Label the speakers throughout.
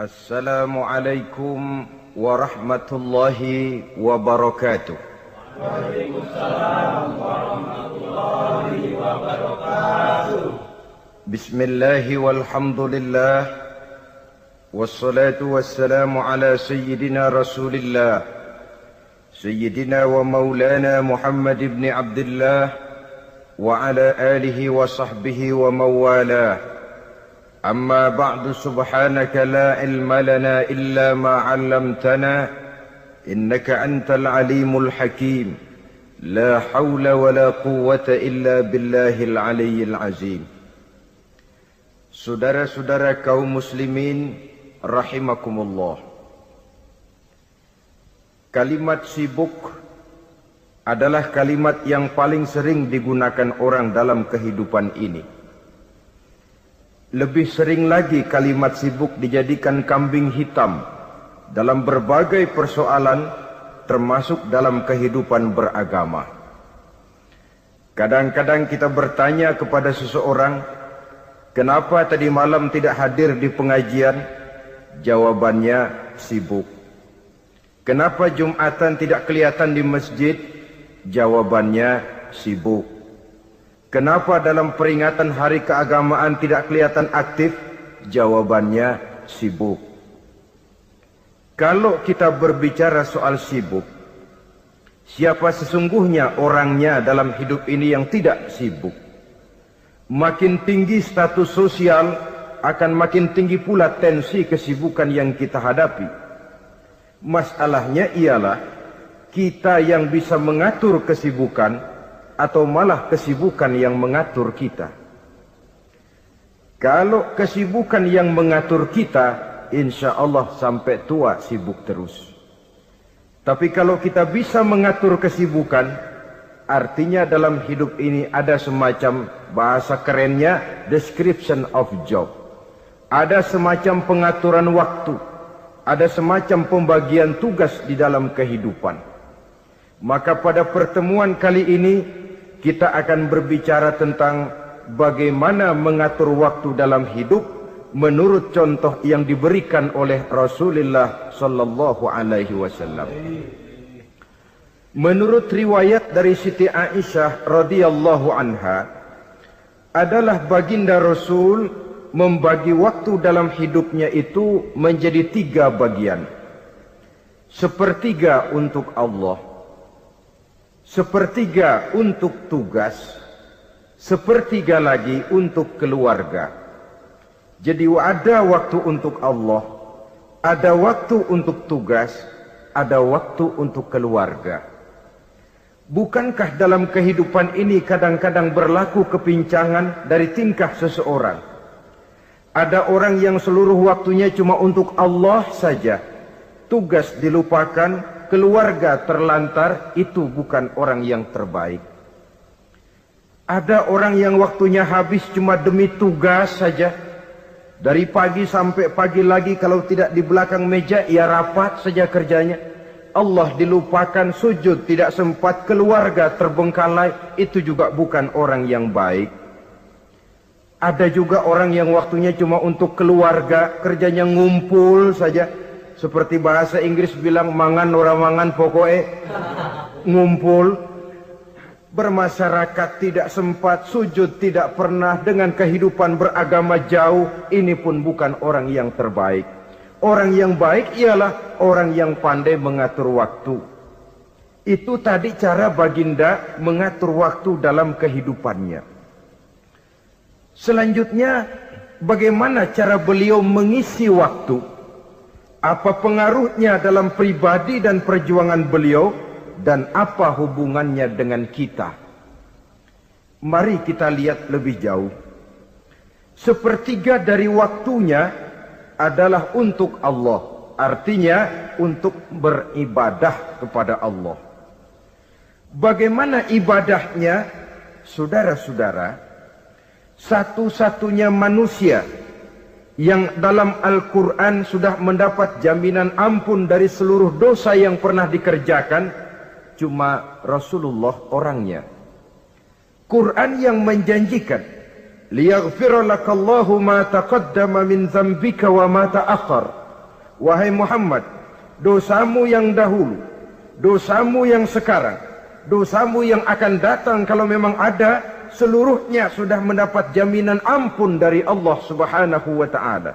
Speaker 1: Assalamualaikum warahmatullahi wabarakatuh.
Speaker 2: Waalaikumsalam warahmatullahi wabarakatuh.
Speaker 1: Bismillahi walhamdulillah, wassalatu wassalamu ala sayyidina rasulillah, sayyidina wa maulana Muhammad ibn Abdullah wa ala alihi wa sahbihi wa mawalah. أما بعد سبحانك لا علم لنا إلا ما علمتنا إنك أنت العليم الحكيم لا حول ولا قوة إلا بالله العلي العظيم. Saudara-saudara kaum muslimin rahimakumullah, kalimat sibuk adalah kalimat yang paling sering digunakan orang dalam kehidupan ini. Lebih sering lagi kalimat sibuk dijadikan kambing hitam dalam berbagai persoalan, termasuk dalam kehidupan beragama. Kadang-kadang kita bertanya kepada seseorang, kenapa tadi malam tidak hadir di pengajian? Jawabannya, sibuk. Kenapa Jumatan tidak kelihatan di masjid? Jawabannya, sibuk. Kenapa dalam peringatan hari keagamaan tidak kelihatan aktif? Jawabannya, sibuk. Kalau kita berbicara soal sibuk, siapa sesungguhnya orangnya dalam hidup ini yang tidak sibuk? Makin tinggi status sosial, akan makin tinggi pula tensi kesibukan yang kita hadapi. Masalahnya ialah kita yang bisa mengatur kesibukan atau malah kesibukan yang mengatur kita. Kalau kesibukan yang mengatur kita, insya Allah sampai tua sibuk terus. Tapi kalau kita bisa mengatur kesibukan, artinya dalam hidup ini ada semacam, bahasa kerennya, description of job. Ada semacam pengaturan waktu, ada semacam pembagian tugas di dalam kehidupan. Maka pada pertemuan kali ini kita akan berbicara tentang bagaimana mengatur waktu dalam hidup menurut contoh yang diberikan oleh Rasulullah sallallahu alaihi wasallam. Menurut riwayat dari Siti Aisyah radhiyallahu anha, adalah baginda Rasul membagi waktu dalam hidupnya itu menjadi 3 bagian. Sepertiga untuk Allah, sepertiga untuk tugas, sepertiga lagi untuk keluarga. Jadi ada waktu untuk Allah, ada waktu untuk tugas, ada waktu untuk keluarga. Bukankah dalam kehidupan ini kadang-kadang berlaku kepincangan dari tingkah seseorang? Ada orang yang seluruh waktunya cuma untuk Allah saja, tugas dilupakan, keluarga terlantar. Itu bukan orang yang terbaik. Ada orang yang waktunya habis cuma demi tugas saja. Dari pagi sampai pagi lagi, kalau tidak di belakang meja, ia rapat saja kerjanya. Allah dilupakan, sujud tidak sempat, keluarga terbengkalai. Itu juga bukan orang yang baik. Ada juga orang yang waktunya cuma untuk keluarga, kerjanya ngumpul saja. Seperti bahasa Inggris bilang, mangan ora mangan pokoknya ngumpul. Bermasyarakat tidak sempat, sujud tidak pernah, dengan kehidupan beragama jauh. Ini pun bukan orang yang terbaik. Orang yang baik ialah orang yang pandai mengatur waktu. Itu tadi cara baginda mengatur waktu dalam kehidupannya. Selanjutnya, bagaimana cara beliau mengisi waktu? Apa pengaruhnya dalam pribadi dan perjuangan beliau, dan apa hubungannya dengan kita? Mari kita lihat lebih jauh. Sepertiga dari waktunya adalah untuk Allah, artinya untuk beribadah kepada Allah. Bagaimana ibadahnya? Saudara-saudara, satu-satunya manusia yang dalam Al-Quran sudah mendapat jaminan ampun dari seluruh dosa yang pernah dikerjakan, cuma Rasulullah orangnya. Quran yang menjanjikan, liyaghfira lakallahu ma taqaddama min dzambika wa ma ta'akhkhar wahai Muhammad, dosamu yang dahulu, dosamu yang sekarang, dosamu yang akan datang kalau memang ada, seluruhnya sudah mendapat jaminan ampun dari Allah Subhanahu wa ta'ala.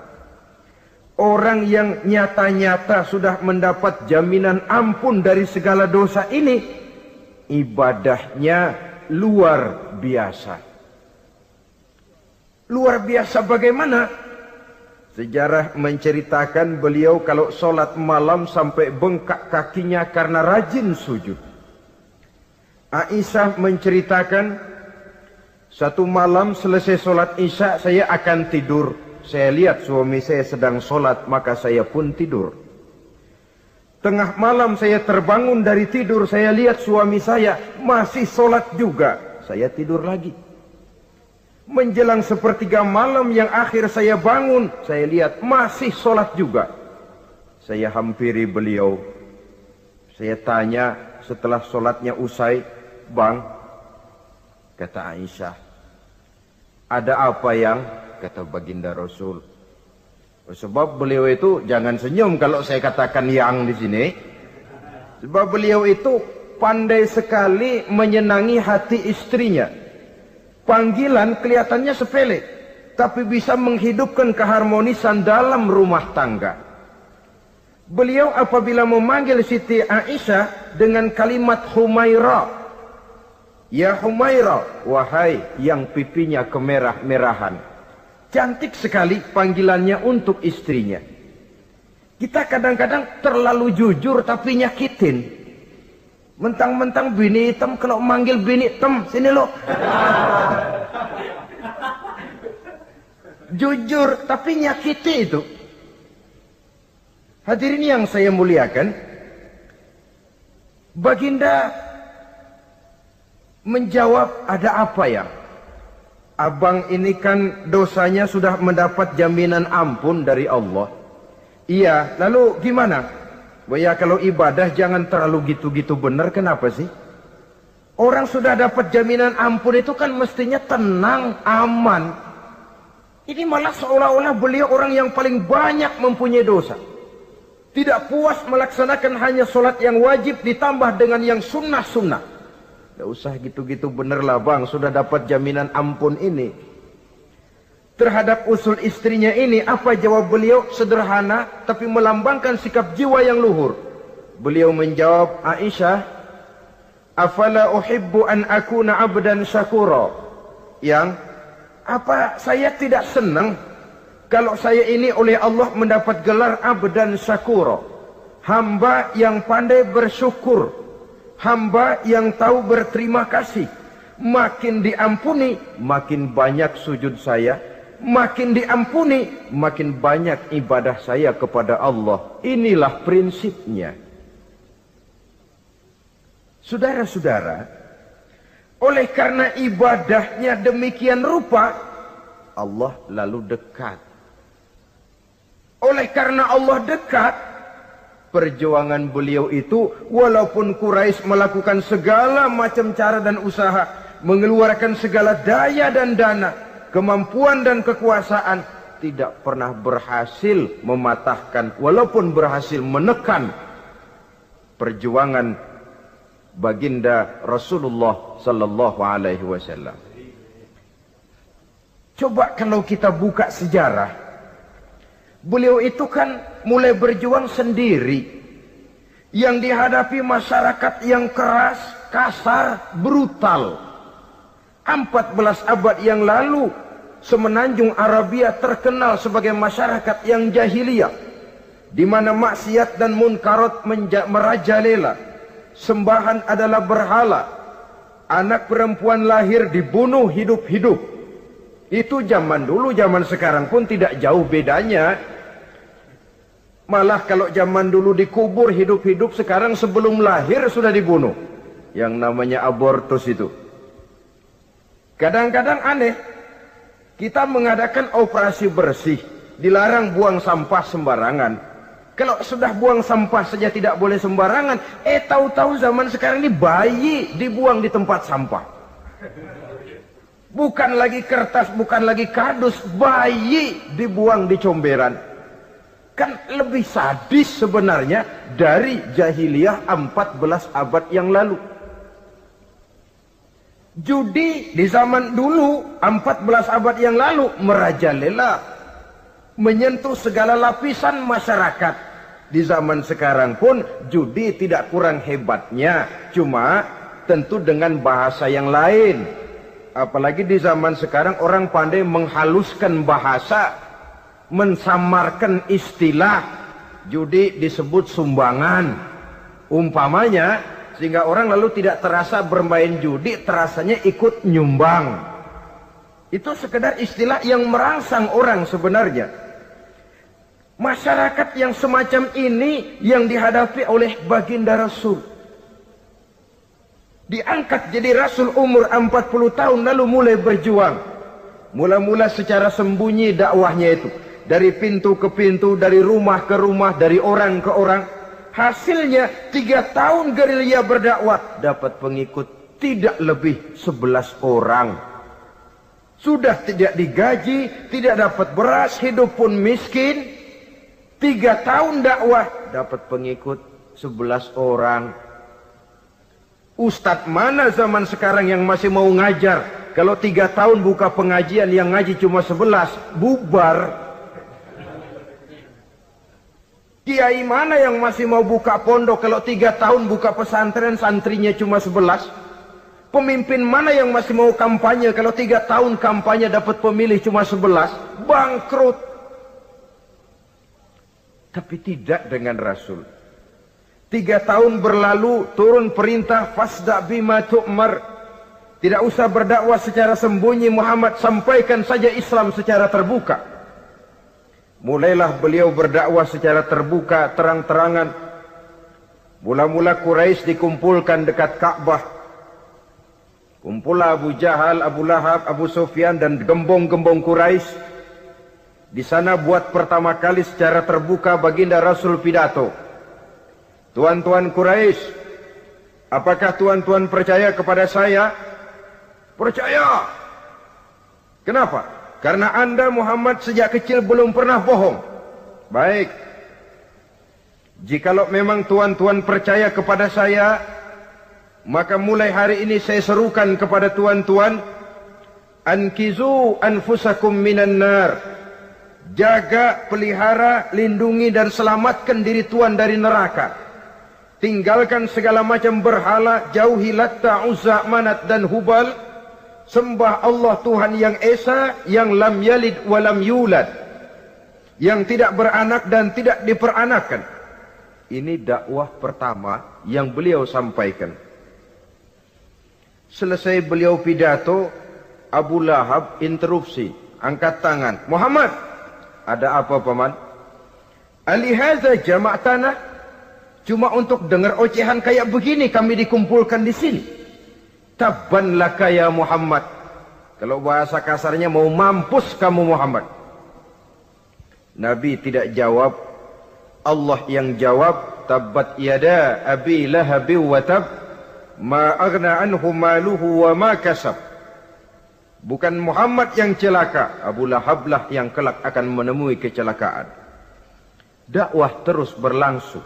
Speaker 1: Orang yang nyata-nyata sudah mendapat jaminan ampun dari segala dosa ini, ibadahnya luar biasa. Luar biasa bagaimana? Sejarah menceritakan beliau kalau sholat malam sampai bengkak kakinya karena rajin sujud. Aisyah menceritakan, satu malam selesai sholat isya saya akan tidur. Saya lihat suami saya sedang sholat, maka saya pun tidur. Tengah malam saya terbangun dari tidur, saya lihat suami saya masih sholat juga. Saya tidur lagi. Menjelang sepertiga malam yang akhir saya bangun, saya lihat masih sholat juga. Saya hampiri beliau. Saya tanya setelah sholatnya usai, "Bang," kata Aisyah, "ada apa yang?" Kata baginda Rasul. Sebab beliau itu, jangan senyum kalau saya katakan yang di sini. Sebab beliau itu pandai sekali menyenangi hati istrinya. Panggilan kelihatannya sepele, tapi bisa menghidupkan keharmonisan dalam rumah tangga. Beliau apabila memanggil Siti Aisyah dengan kalimat Humaira, "Ya Humaira," wahai yang pipinya kemerah-merahan. Cantik sekali panggilannya untuk istrinya. Kita kadang-kadang terlalu jujur tapi nyakitin. Mentang-mentang bini hitam, kalau manggil bini hitam, sini lo. Jujur tapi nyakiti itu. Hadirin yang saya muliakan, baginda menjawab, "Ada apa ya? Abang ini kan dosanya sudah mendapat jaminan ampun dari Allah." "Iya, lalu gimana?" "Ya kalau ibadah jangan terlalu gitu-gitu benar, kenapa sih? Orang sudah dapat jaminan ampun itu kan mestinya tenang, aman. Ini malah seolah-olah beliau orang yang paling banyak mempunyai dosa. Tidak puas melaksanakan hanya sholat yang wajib ditambah dengan yang sunnah-sunnah. Tidak usah gitu-gitu bener lah bang, sudah dapat jaminan ampun ini." Terhadap usul istrinya ini, apa jawab beliau? Sederhana, tapi melambangkan sikap jiwa yang luhur. Beliau menjawab, "Aisyah, afala uhibbu an akuna abdan syakura." Yang, apa saya tidak senang kalau saya ini oleh Allah mendapat gelar abdan syakura, hamba yang pandai bersyukur, hamba yang tahu berterima kasih. Makin diampuni, makin banyak sujud saya. Makin diampuni, makin banyak ibadah saya kepada Allah. Inilah prinsipnya. Saudara-saudara, oleh karena ibadahnya demikian rupa, Allah lalu dekat. Oleh karena Allah dekat, perjuangan beliau itu, walaupun Quraisy melakukan segala macam cara dan usaha, mengeluarkan segala daya dan dana, kemampuan dan kekuasaan, tidak pernah berhasil mematahkan, walaupun berhasil menekan perjuangan baginda Rasulullah sallallahu alaihi wasallam. Coba kalau kita buka sejarah, beliau itu kan mulai berjuang sendiri, yang dihadapi masyarakat yang keras, kasar, brutal. 14 abad yang lalu, semenanjung Arabia terkenal sebagai masyarakat yang jahiliyah, di mana maksiat dan munkarat merajalela. Sembahan adalah berhala. Anak perempuan lahir dibunuh hidup-hidup. Itu zaman dulu, zaman sekarang pun tidak jauh bedanya. Malah kalau zaman dulu dikubur hidup-hidup, sekarang sebelum lahir sudah dibunuh. Yang namanya abortus itu. Kadang-kadang aneh, kita mengadakan operasi bersih, dilarang buang sampah sembarangan. Kalau sudah buang sampah saja tidak boleh sembarangan, tahu-tahu zaman sekarang ini bayi dibuang di tempat sampah. Bukan lagi kertas, bukan lagi kardus, bayi dibuang di comberan. Kan lebih sadis sebenarnya dari jahiliyah 14 abad yang lalu. Judi di zaman dulu 14 abad yang lalu merajalela, menyentuh segala lapisan masyarakat. Di zaman sekarang pun judi tidak kurang hebatnya, cuma tentu dengan bahasa yang lain. Apalagi di zaman sekarang orang pandai menghaluskan bahasa, mensamarkan istilah. Judi disebut sumbangan umpamanya, sehingga orang lalu tidak terasa bermain judi, terasanya ikut nyumbang. Itu sekedar istilah yang merangsang orang sebenarnya. Masyarakat yang semacam ini yang dihadapi oleh baginda Rasul. Diangkat jadi Rasul umur 40 tahun lalu mulai berjuang. Mula-mula secara sembunyi dakwahnya itu. Dari pintu ke pintu, dari rumah ke rumah, dari orang ke orang. Hasilnya 3 tahun gerilya berdakwah, dapat pengikut tidak lebih 11 orang. Sudah tidak digaji, tidak dapat beras, hidup pun miskin. 3 tahun dakwah, dapat pengikut 11 orang. Ustadz mana zaman sekarang yang masih mau ngajar? Kalau 3 tahun buka pengajian, yang ngaji cuma 11, bubar. Kiai mana yang masih mau buka pondok? Kalau 3 tahun buka pesantren, santrinya cuma 11. Pemimpin mana yang masih mau kampanye? Kalau 3 tahun kampanye dapat pemilih cuma 11, bangkrut. Tapi tidak dengan Rasul. 3 tahun berlalu, turun perintah fasda bima tu'mar. Tidak usah berdakwah secara sembunyi, Muhammad, sampaikan saja Islam secara terbuka. Mulailah beliau berdakwah secara terbuka, terang-terangan. Mula-mula Quraisy dikumpulkan dekat Ka'bah. Kumpulah Abu Jahal, Abu Lahab, Abu Sufyan dan gembong-gembong Quraisy. Di sana buat pertama kali secara terbuka baginda Rasul pidato. Tuan-tuan Quraisy, apakah tuan-tuan percaya kepada saya? Percaya. Kenapa? Karena Anda Muhammad sejak kecil belum pernah bohong. Baik. Jikalau memang tuan-tuan percaya kepada saya, maka mulai hari ini saya serukan kepada tuan-tuan, ankizu anfusakum minan nar. Jaga, pelihara, lindungi dan selamatkan diri tuan dari neraka. Tinggalkan segala macam berhala, jauhi Latta, Uzza, Manat dan Hubal. Sembah Allah Tuhan yang Esa, yang lam yalid walam yulad, yang tidak beranak dan tidak diperanakan. Ini dakwah pertama yang beliau sampaikan. Selesai beliau pidato, Abu Lahab interupsi, angkat tangan. Muhammad, ada apa paman? Alihaza jama'tana, cuma untuk dengar ocehan kayak begini kami dikumpulkan di sini. Tabban laka ya Muhammad. Kalau bahasa kasarnya, mau mampus kamu Muhammad. Nabi tidak jawab, Allah yang jawab. Tabbat yada abi lahabi wa tab, ma aghna anhu maluhu wa ma kasab. Bukan Muhammad yang celaka, Abu Lahab lah yang kelak akan menemui kecelakaan. Dakwah terus berlangsung.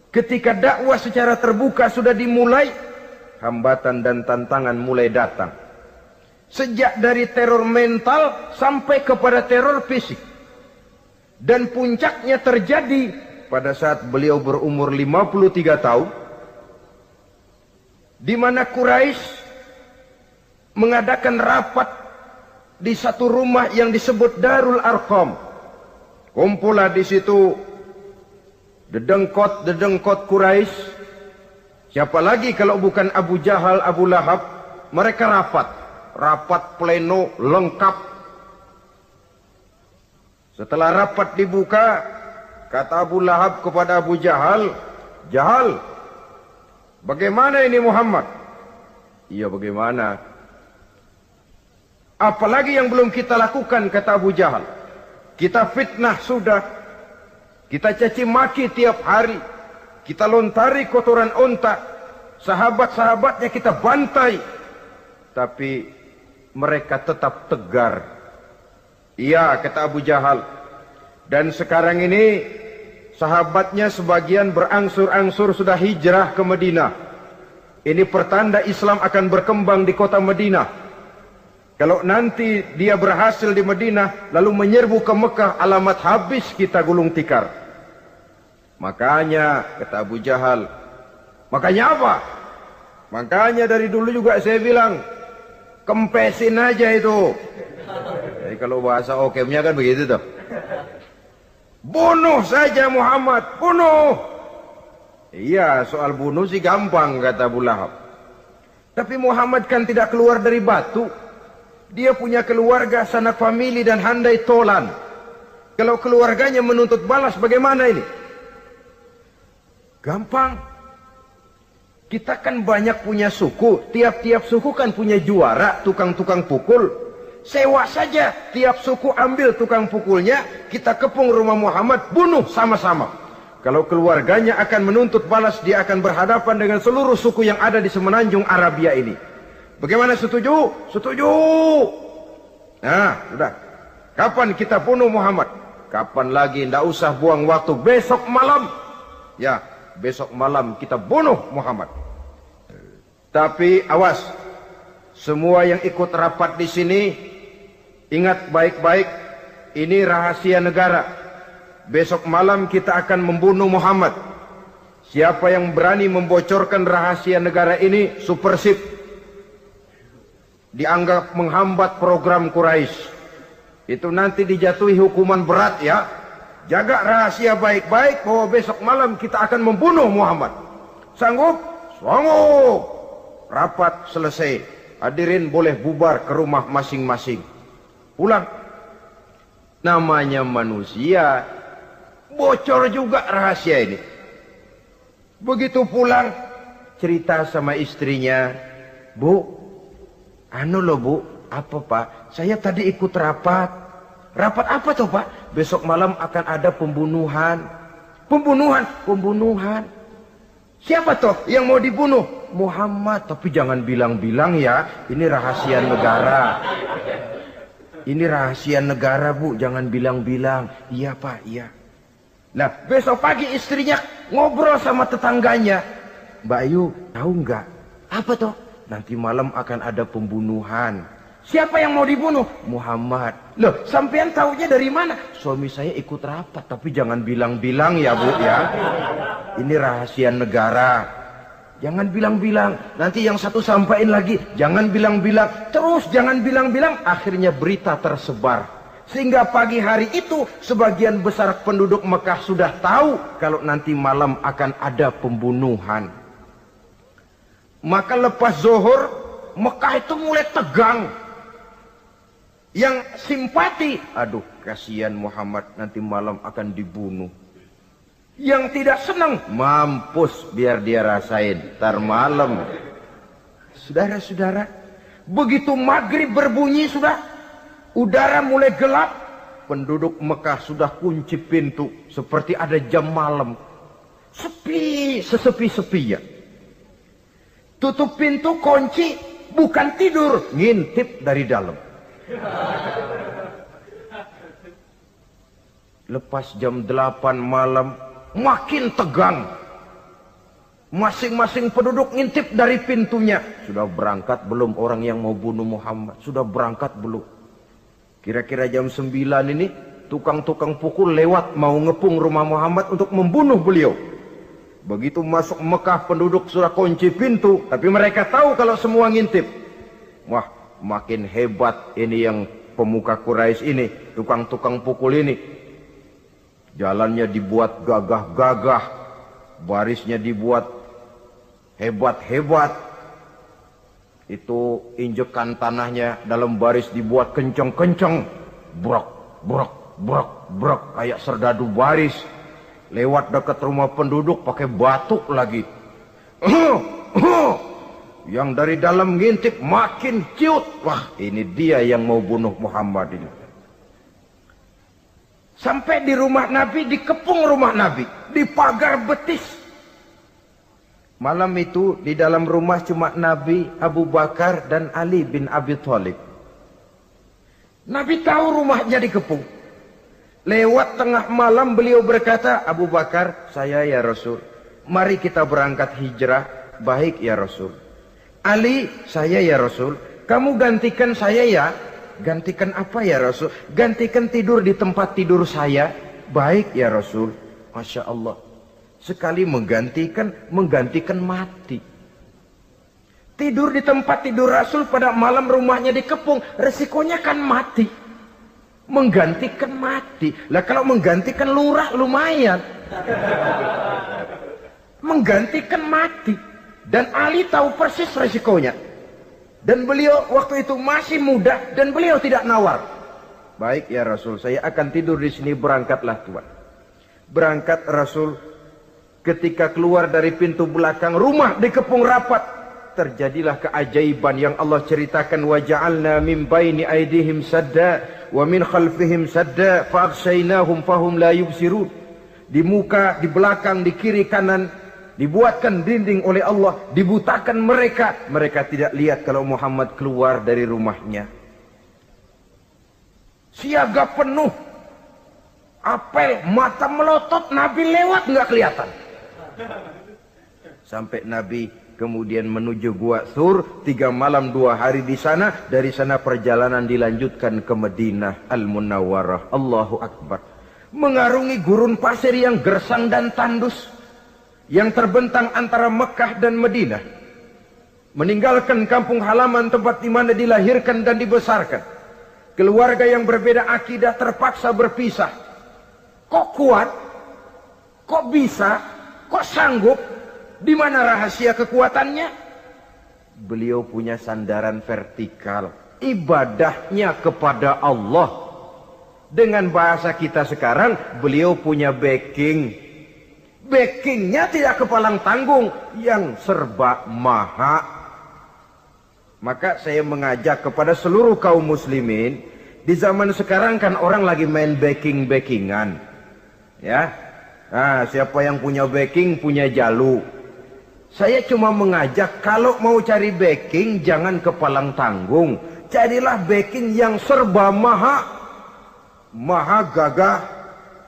Speaker 1: Ketika dakwah secara terbuka sudah dimulai, hambatan dan tantangan mulai datang. Sejak dari teror mental sampai kepada teror fisik. Dan puncaknya terjadi pada saat beliau berumur 53 tahun. Di mana Quraisy mengadakan rapat di satu rumah yang disebut Darul Arqam. Kumpulah di situ dedengkot Quraisy. Siapa lagi kalau bukan Abu Jahal, Abu Lahab? Mereka rapat pleno lengkap. Setelah rapat dibuka, kata Abu Lahab kepada Abu Jahal, Jahal, bagaimana ini Muhammad? Iya, bagaimana? Apalagi yang belum kita lakukan, kata Abu Jahal. Kita fitnah sudah. Kita caci maki tiap hari. Kita lontari kotoran onta. Sahabat-sahabatnya kita bantai. Tapi mereka tetap tegar. Iya, kata Abu Jahal. Dan sekarang ini sahabatnya sebagian berangsur-angsur sudah hijrah ke Madinah. Ini pertanda Islam akan berkembang di kota Madinah. Kalau nanti dia berhasil di Madinah lalu menyerbu ke Mekah, alamat habis kita gulung tikar. Makanya kata Abu Jahal, makanya apa? Makanya dari dulu juga saya bilang, kempesin aja itu. Jadi kalau bahasa okemnya kan begitu tuh. Bunuh saja Muhammad, bunuh. Iya, soal bunuh sih gampang kata Abu Lahab. Tapi Muhammad kan tidak keluar dari batu. Dia punya keluarga, sanak famili dan handai tolan. Kalau keluarganya menuntut balas bagaimana ini? Gampang. Kita kan banyak punya suku. Tiap-tiap suku kan punya juara, tukang-tukang pukul. Sewa saja, tiap suku ambil tukang pukulnya, kita kepung rumah Muhammad, bunuh sama-sama. Kalau keluarganya akan menuntut balas, dia akan berhadapan dengan seluruh suku yang ada di semenanjung Arabia ini. Bagaimana, setuju? Setuju. Nah, sudah. Kapan kita bunuh Muhammad? Kapan lagi? Tidak usah buang waktu. Besok malam. Ya, besok malam kita bunuh Muhammad. Tapi awas. Semua yang ikut rapat di sini, ingat baik-baik, ini rahasia negara. Besok malam kita akan membunuh Muhammad. Siapa yang berani membocorkan rahasia negara ini, supersip. Dianggap menghambat program Quraisy. Itu nanti dijatuhi hukuman berat ya. Jaga rahasia baik-baik bahwa besok malam kita akan membunuh Muhammad. Sanggup? Sanggup. Rapat selesai. Hadirin boleh bubar ke rumah masing-masing. Pulang. Namanya manusia. Bocor juga rahasia ini. Begitu pulang, cerita sama istrinya. Bu, anu loh Bu, apa Pak? Saya tadi ikut rapat. Rapat apa tuh Pak? Besok malam akan ada pembunuhan. Pembunuhan? Pembunuhan. Siapa toh yang mau dibunuh? Muhammad. Tapi jangan bilang-bilang ya, ini rahasia negara. Ini rahasia negara Bu, jangan bilang-bilang. Iya Pak, iya. Nah, besok pagi istrinya ngobrol sama tetangganya. Mbak Ayu, tahu nggak? Apa toh? Nanti malam akan ada pembunuhan. Siapa yang mau dibunuh? Muhammad. Loh, sampean taunya dari mana? Suami saya ikut rapat, tapi jangan bilang-bilang ya Bu ya. Ini rahasia negara. Jangan bilang-bilang. Nanti yang satu sampaikan lagi, jangan bilang-bilang. Terus jangan bilang-bilang, akhirnya berita tersebar. Sehingga pagi hari itu sebagian besar penduduk Mekah sudah tahu kalau nanti malam akan ada pembunuhan. Maka lepas zuhur, Mekah itu mulai tegang. Yang simpati, aduh kasihan Muhammad nanti malam akan dibunuh. Yang tidak senang, mampus biar dia rasain, ntar malam. Saudara-saudara, begitu maghrib berbunyi sudah, udara mulai gelap. Penduduk Mekah sudah kunci pintu, seperti ada jam malam. Sepi, sesepi-sepinya. Tutup pintu, kunci, bukan tidur, ngintip dari dalam. Lepas jam 8 malam, makin tegang. Masing-masing penduduk ngintip dari pintunya. Sudah berangkat belum orang yang mau bunuh Muhammad? Sudah berangkat belum? Kira-kira jam 9 ini, tukang-tukang pukul lewat mau ngepung rumah Muhammad untuk membunuh beliau. Begitu masuk Mekah, penduduk sudah kunci pintu, tapi mereka tahu kalau semua ngintip. Wah, makin hebat ini yang pemuka Quraisy ini, tukang-tukang pukul ini. Jalannya dibuat gagah-gagah, barisnya dibuat hebat-hebat. Itu injekan tanahnya dalam baris dibuat kenceng-kenceng. Brok, brok, brok, brok, kayak serdadu baris. Lewat dekat rumah penduduk pakai batuk lagi. Yang dari dalam ngintip makin ciut. Wah, ini dia yang mau bunuh Muhammad ini. Sampai di rumah Nabi, dikepung rumah Nabi, di pagar betis. Malam itu di dalam rumah cuma Nabi, Abu Bakar dan Ali bin Abi Thalib. Nabi tahu rumahnya dikepung. Lewat tengah malam beliau berkata, Abu Bakar, saya ya Rasul. Mari kita berangkat hijrah. Baik ya Rasul. Ali, saya ya Rasul. Kamu gantikan saya ya. Gantikan apa ya Rasul? Gantikan tidur di tempat tidur saya. Baik ya Rasul. Masya Allah. Sekali menggantikan mati. Tidur di tempat tidur Rasul pada malam rumahnya dikepung. Resikonya kan mati. Menggantikan mati. Lah kalau menggantikan lurah lumayan. Menggantikan mati. Dan Ali tahu persis resikonya. Dan beliau waktu itu masih muda dan beliau tidak nawar. Baik ya Rasul, saya akan tidur di sini, berangkatlah Tuhan. Berangkat Rasul, ketika keluar dari pintu belakang rumah dikepung rapat. Terjadilah keajaiban yang Allah ceritakan, wa ja'alna min baini aydihim sadda wa min khalfihim sadda fa aghshaynahum fahum la yubsirun. Di muka, di belakang, di kiri kanan dibuatkan dinding oleh Allah, dibutakan mereka. Mereka tidak lihat kalau Muhammad keluar dari rumahnya. Siaga penuh, apel, mata melotot, Nabi lewat nggak kelihatan. Sampai Nabi kemudian menuju Gua Thur, 3 malam 2 hari di sana. Dari sana perjalanan dilanjutkan ke Madinah Al-Munawwarah. Allahu Akbar. Mengarungi gurun pasir yang gersang dan tandus, yang terbentang antara Mekah dan Madinah. Meninggalkan kampung halaman tempat di mana dilahirkan dan dibesarkan. Keluarga yang berbeda akidah terpaksa berpisah. Kok kuat? Kok bisa? Kok sanggup? Di mana rahasia kekuatannya? Beliau punya sandaran vertikal. Ibadahnya kepada Allah. Dengan bahasa kita sekarang, beliau punya backing. Backingnya tidak kepalang tanggung, yang serba maha. Maka saya mengajak kepada seluruh kaum muslimin, di zaman sekarang kan orang lagi main backingan, ya. Nah, siapa yang punya backing punya jalu. Saya cuma mengajak, kalau mau cari backing jangan kepalang tanggung, carilah backing yang serba maha, maha gagah,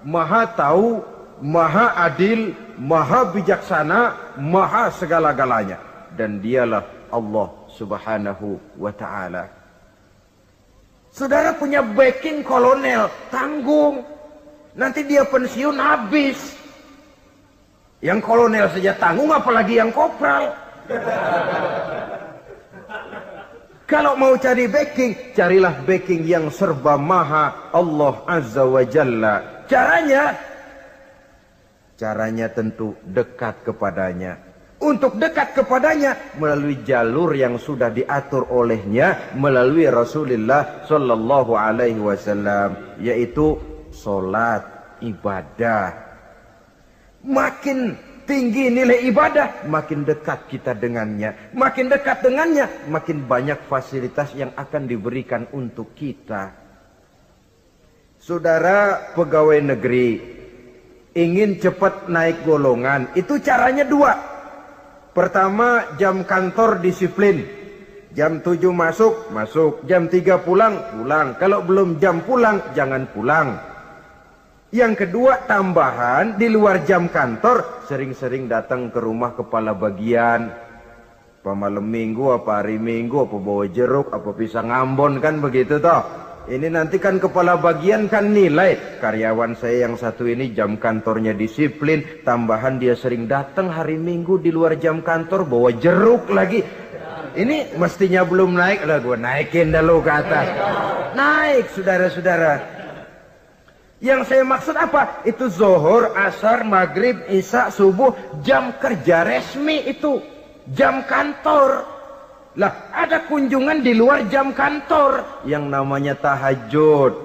Speaker 1: maha tahu, maha adil, maha bijaksana, maha segala-galanya. Dan dialah Allah subhanahu wa ta'ala. Saudara punya backing kolonel, tanggung. Nanti dia pensiun habis. Yang kolonel saja tanggung, apalagi yang kopral. Kalau mau cari backing, carilah backing yang serba maha, Allah azza wa jalla. Caranya tentu dekat kepadanya. Untuk dekat kepadanya melalui jalur yang sudah diatur olehnya melalui Rasulullah sallallahu alaihi wasallam, yaitu salat, ibadah. Makin tinggi nilai ibadah, makin dekat kita dengannya. Makin dekat dengannya, makin banyak fasilitas yang akan diberikan untuk kita. Saudara pegawai negeri ingin cepat naik golongan, itu caranya 2. Pertama, jam kantor disiplin. Jam 7 masuk. Jam 3 pulang. Kalau belum jam pulang, jangan pulang. Yang kedua, tambahan di luar jam kantor, sering-sering datang ke rumah kepala bagian. Apa malam minggu, apa hari minggu, apa bawa jeruk, apa pisang Ambon, kan begitu toh. Ini nanti kan kepala bagian kan nilai, karyawan saya yang satu ini jam kantornya disiplin, tambahan dia sering datang hari Minggu di luar jam kantor bawa jeruk lagi. Ini mestinya belum naik, lah gue naikin dulu ke atas. Naik saudara-saudara. Yang saya maksud apa? Itu zuhur, asar, maghrib, isya, subuh, jam kerja resmi itu, jam kantor. Lah, ada kunjungan di luar jam kantor, yang namanya tahajud,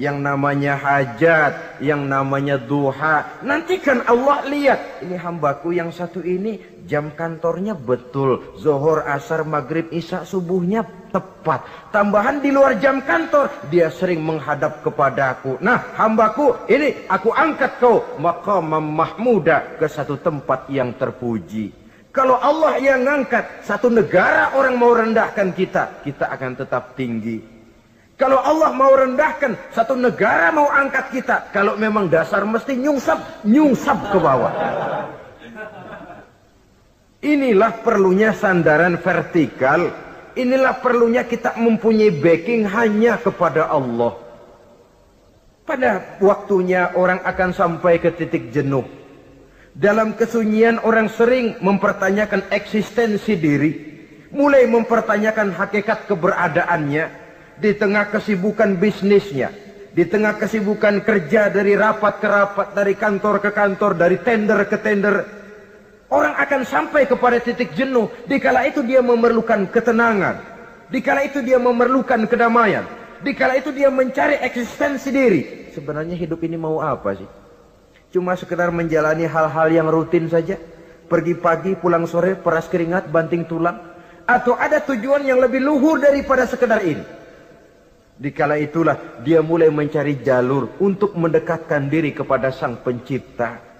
Speaker 1: yang namanya hajat, yang namanya duha. Nanti kan Allah lihat, ini hambaku yang satu ini jam kantornya betul, zuhur, asar, maghrib, isya, subuhnya tepat. Tambahan di luar jam kantor, dia sering menghadap kepadaku. Nah, hambaku ini aku angkat kau maqamam mahmuda, ke satu tempat yang terpuji. Kalau Allah yang ngangkat, satu negara orang mau rendahkan kita, kita akan tetap tinggi. Kalau Allah mau rendahkan, satu negara mau angkat kita, kalau memang dasar mesti nyungsap ke bawah. Inilah perlunya sandaran vertikal. Inilah perlunya kita mempunyai backing hanya kepada Allah. Pada waktunya orang akan sampai ke titik jenuh. Dalam kesunyian orang sering mempertanyakan eksistensi diri. Mulai mempertanyakan hakikat keberadaannya. Di tengah kesibukan bisnisnya. Di tengah kesibukan kerja dari rapat ke rapat. Dari kantor ke kantor. Dari tender ke tender. Orang akan sampai kepada titik jenuh. Dikala itu dia memerlukan ketenangan. Dikala itu dia memerlukan kedamaian. Dikala itu dia mencari eksistensi diri. Sebenarnya hidup ini mau apa sih? Cuma sekedar menjalani hal-hal yang rutin saja. Pergi pagi, pulang sore, peras keringat, banting tulang. Atau ada tujuan yang lebih luhur daripada sekedar ini. Dikala itulah dia mulai mencari jalur untuk mendekatkan diri kepada Sang Pencipta.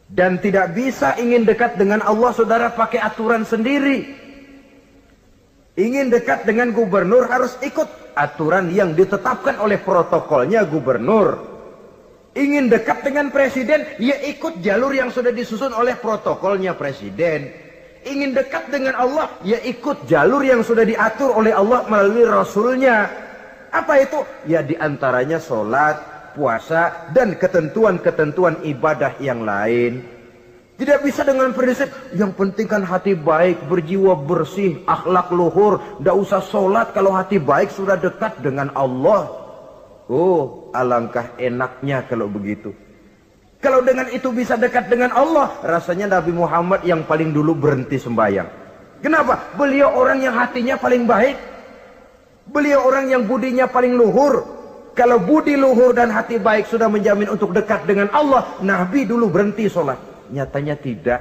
Speaker 1: Dan tidak bisa ingin dekat dengan Allah, saudara, pakai aturan sendiri. Ingin dekat dengan gubernur harus ikut aturan yang ditetapkan oleh protokolnya gubernur. Ingin dekat dengan presiden, ya ikut jalur yang sudah disusun oleh protokolnya presiden. Ingin dekat dengan Allah, ya ikut jalur yang sudah diatur oleh Allah melalui Rasulnya. Apa itu? Ya diantaranya sholat, puasa, dan ketentuan-ketentuan ibadah yang lain. Tidak bisa dengan prinsip, yang penting kan hati baik, berjiwa bersih, akhlak luhur. Tidak usah sholat kalau hati baik sudah dekat dengan Allah. Oh, alangkah enaknya kalau begitu. Kalau dengan itu bisa dekat dengan Allah, rasanya Nabi Muhammad yang paling dulu berhenti sembahyang. Kenapa? Beliau orang yang hatinya paling baik. Beliau orang yang budinya paling luhur. Kalau budi luhur dan hati baik sudah menjamin untuk dekat dengan Allah, Nabi dulu berhenti sholat. Nyatanya tidak.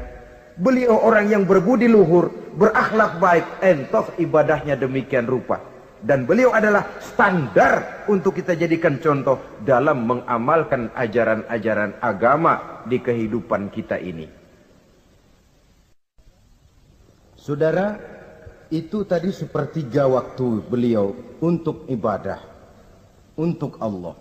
Speaker 1: Beliau orang yang berbudi luhur, berakhlak baik, entoh ibadahnya demikian rupa. Dan beliau adalah standar untuk kita jadikan contoh dalam mengamalkan ajaran-ajaran agama di kehidupan kita ini. Saudara, itu tadi sepertiga waktu beliau untuk ibadah, untuk Allah.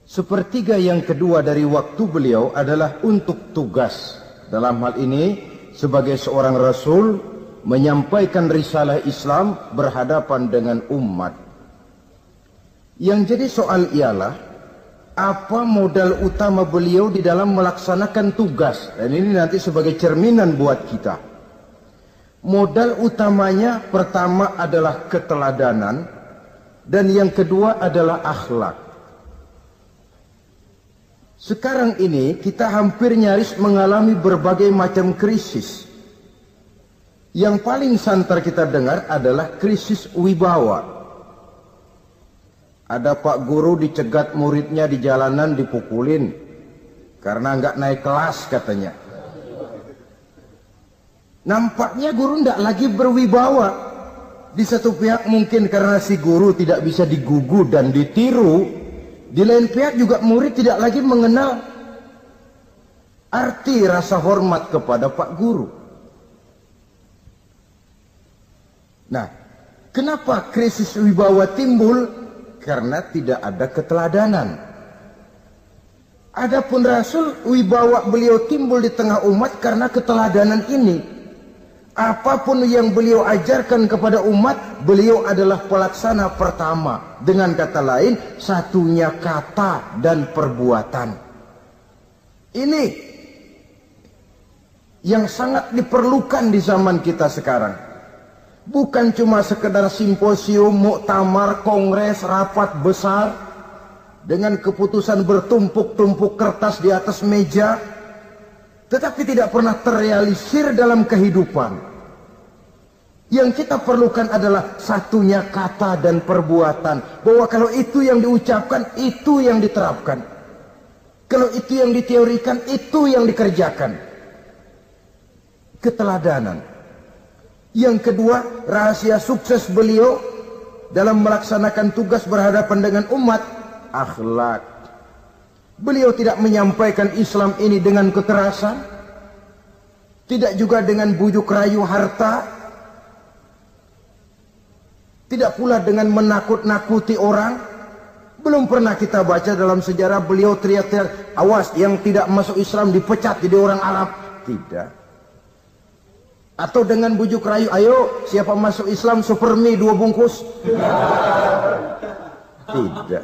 Speaker 1: Sepertiga yang kedua dari waktu beliau adalah untuk tugas. Dalam hal ini, sebagai seorang Rasul, menyampaikan risalah Islam berhadapan dengan umat. Yang jadi soal ialah, apa modal utama beliau di dalam melaksanakan tugas? Dan ini nanti sebagai cerminan buat kita. Modal utamanya pertama adalah keteladanan, dan yang kedua adalah akhlak. Sekarang ini kita hampir nyaris mengalami berbagai macam krisis. Yang paling santer kita dengar adalah krisis wibawa. Ada pak guru dicegat muridnya di jalanan, dipukulin karena nggak naik kelas katanya. Nampaknya guru nggak lagi berwibawa. Di satu pihak mungkin karena si guru tidak bisa digugu dan ditiru. Di lain pihak juga murid tidak lagi mengenal arti rasa hormat kepada pak guru. Nah, kenapa krisis wibawa timbul? Karena tidak ada keteladanan. Adapun Rasul, wibawa beliau timbul di tengah umat karena keteladanan ini. Apapun yang beliau ajarkan kepada umat, beliau adalah pelaksana pertama. Dengan kata lain, satunya kata dan perbuatan. Ini yang sangat diperlukan di zaman kita sekarang. Bukan cuma sekedar simposium, muktamar, kongres, rapat besar dengan keputusan bertumpuk-tumpuk kertas di atas meja, tetapi tidak pernah terrealisir dalam kehidupan. Yang kita perlukan adalah satunya kata dan perbuatan, bahwa kalau itu yang diucapkan, itu yang diterapkan. Kalau itu yang diteorikan, itu yang dikerjakan. Keteladanan. Yang kedua, rahasia sukses beliau dalam melaksanakan tugas berhadapan dengan umat, akhlak. Beliau tidak menyampaikan Islam ini dengan kekerasan, tidak juga dengan bujuk rayu harta, Tidak pula dengan menakut-nakuti orang. Belum pernah kita baca dalam sejarah beliau teriak-teriak, awas yang tidak masuk Islam dipecat jadi orang Arab. Tidak. Atau dengan bujuk rayu, ayo siapa masuk Islam super mie 2 bungkus. Tidak.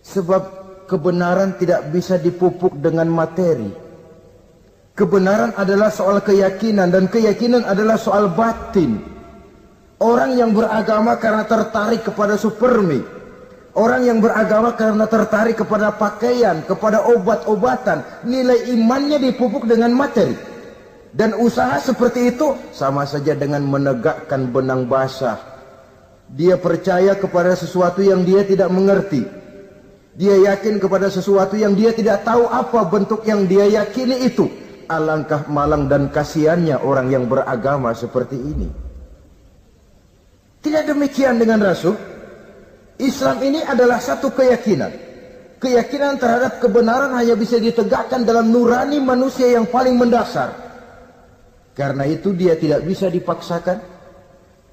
Speaker 1: Sebab kebenaran tidak bisa dipupuk dengan materi. Kebenaran adalah soal keyakinan, dan keyakinan adalah soal batin. Orang yang beragama karena tertarik kepada supermi, orang yang beragama karena tertarik kepada pakaian, kepada obat-obatan, nilai imannya dipupuk dengan materi. Dan usaha seperti itu sama saja dengan menegakkan benang basah. Dia percaya kepada sesuatu yang dia tidak mengerti. Dia yakin kepada sesuatu yang dia tidak tahu apa bentuk yang dia yakini itu. Alangkah malang dan kasihannya orang yang beragama seperti ini. Tidak demikian dengan Rasul. Islam ini adalah satu keyakinan. Keyakinan terhadap kebenaran hanya bisa ditegakkan dalam nurani manusia yang paling mendasar. Karena itu dia tidak bisa dipaksakan.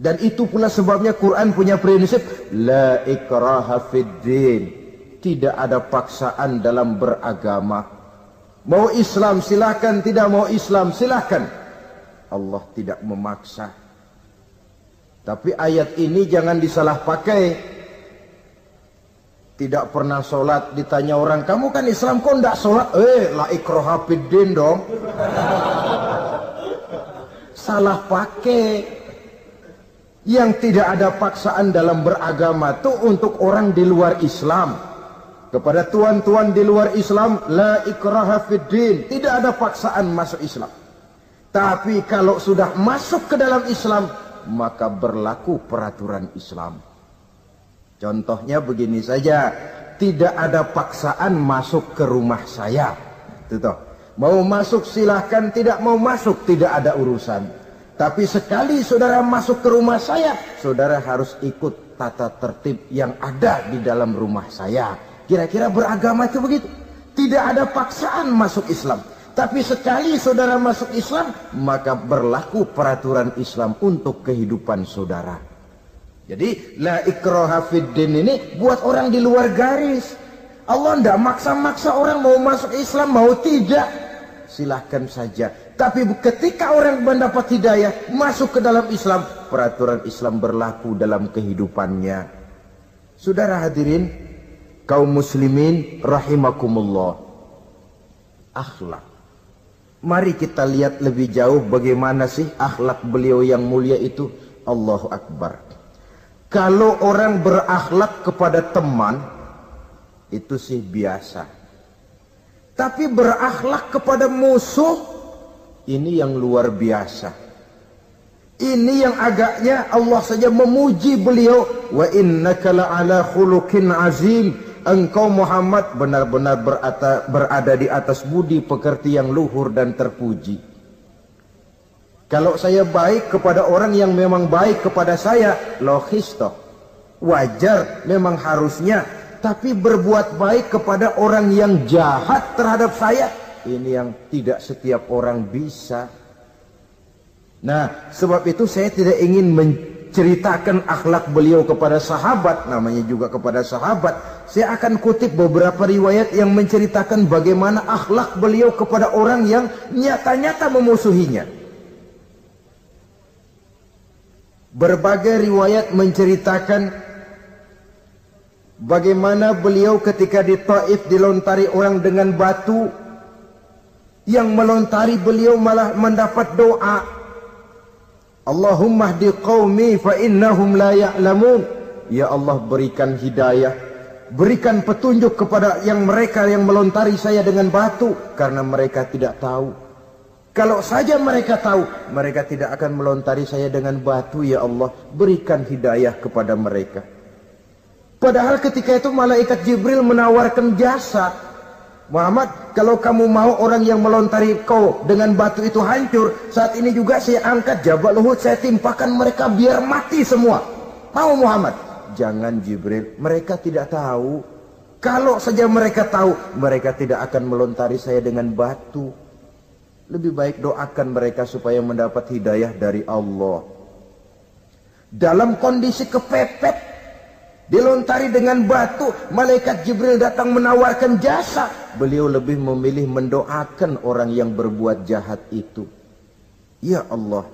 Speaker 1: Dan itu pula sebabnya Quran punya prinsip la ikraha fid din. Tidak ada paksaan dalam beragama. Mau Islam silakan, tidak mau Islam silakan. Allah tidak memaksa. Tapi ayat ini jangan disalah pakai. Tidak pernah sholat, ditanya orang, kamu kan Islam kok tidak sholat? La ikraha fid din dong. Salah pakai. Yang tidak ada paksaan dalam beragama itu untuk orang di luar Islam. Kepada tuan-tuan di luar Islam, la ikraha fid din. Tidak ada paksaan masuk Islam. Tapi kalau sudah masuk ke dalam Islam, maka berlaku peraturan Islam. Contohnya begini saja, tidak ada paksaan masuk ke rumah saya. Itu toh. Mau masuk silahkan, tidak mau masuk tidak ada urusan. Tapi sekali saudara masuk ke rumah saya, saudara harus ikut tata tertib yang ada di dalam rumah saya. Kira-kira beragama itu begitu. Tidak ada paksaan masuk Islam. Tapi sekali saudara masuk Islam, maka berlaku peraturan Islam untuk kehidupan saudara. Jadi la ikraha fid din ini buat orang di luar garis. Allah tidak maksa-maksa orang mau masuk Islam, mau tidak. Silahkan saja. Tapi ketika orang mendapat hidayah, masuk ke dalam Islam, peraturan Islam berlaku dalam kehidupannya. Saudara hadirin, kaum muslimin rahimakumullah. Akhlak. Mari kita lihat lebih jauh bagaimana sih akhlak beliau yang mulia itu. Allahu Akbar. Kalau orang berakhlak kepada teman, itu sih biasa. Tapi berakhlak kepada musuh, ini yang luar biasa. Ini yang agaknya Allah saja memuji beliau. Wa innaka la'ala khuluqin azim. Engkau Muhammad benar-benar berada di atas budi pekerti yang luhur dan terpuji. Kalau saya baik kepada orang yang memang baik kepada saya, logis toh. Wajar, memang harusnya. Tapi berbuat baik kepada orang yang jahat terhadap saya, ini yang tidak setiap orang bisa. Nah, sebab itu saya tidak ingin menceritakan akhlak beliau kepada sahabat, namanya juga kepada sahabat. Saya akan kutip beberapa riwayat yang menceritakan bagaimana akhlak beliau kepada orang yang nyata-nyata memusuhinya. Berbagai riwayat menceritakan bagaimana beliau ketika di Taif dilontari orang dengan batu, yang melontari beliau malah mendapat doa, Allahumma hdi qaumi fa innahum la ya'lamun. Ya Allah, berikan hidayah, berikan petunjuk kepada mereka yang melontari saya dengan batu, karena mereka tidak tahu. Kalau saja mereka tahu, mereka tidak akan melontari saya dengan batu. Ya Allah, berikan hidayah kepada mereka. Padahal ketika itu malaikat Jibril menawarkan jasa. Muhammad, kalau kamu mau orang yang melontari kau dengan batu itu hancur, saat ini juga saya angkat Jabal Uhud, saya timpakan mereka biar mati semua. Mau Muhammad? Jangan Jibril, mereka tidak tahu. Kalau saja mereka tahu, mereka tidak akan melontari saya dengan batu. Lebih baik doakan mereka supaya mendapat hidayah dari Allah. dalam kondisi kepepet, dilontari dengan batu, malaikat Jibril datang menawarkan jasa. Beliau lebih memilih mendoakan orang yang berbuat jahat itu. Ya Allah,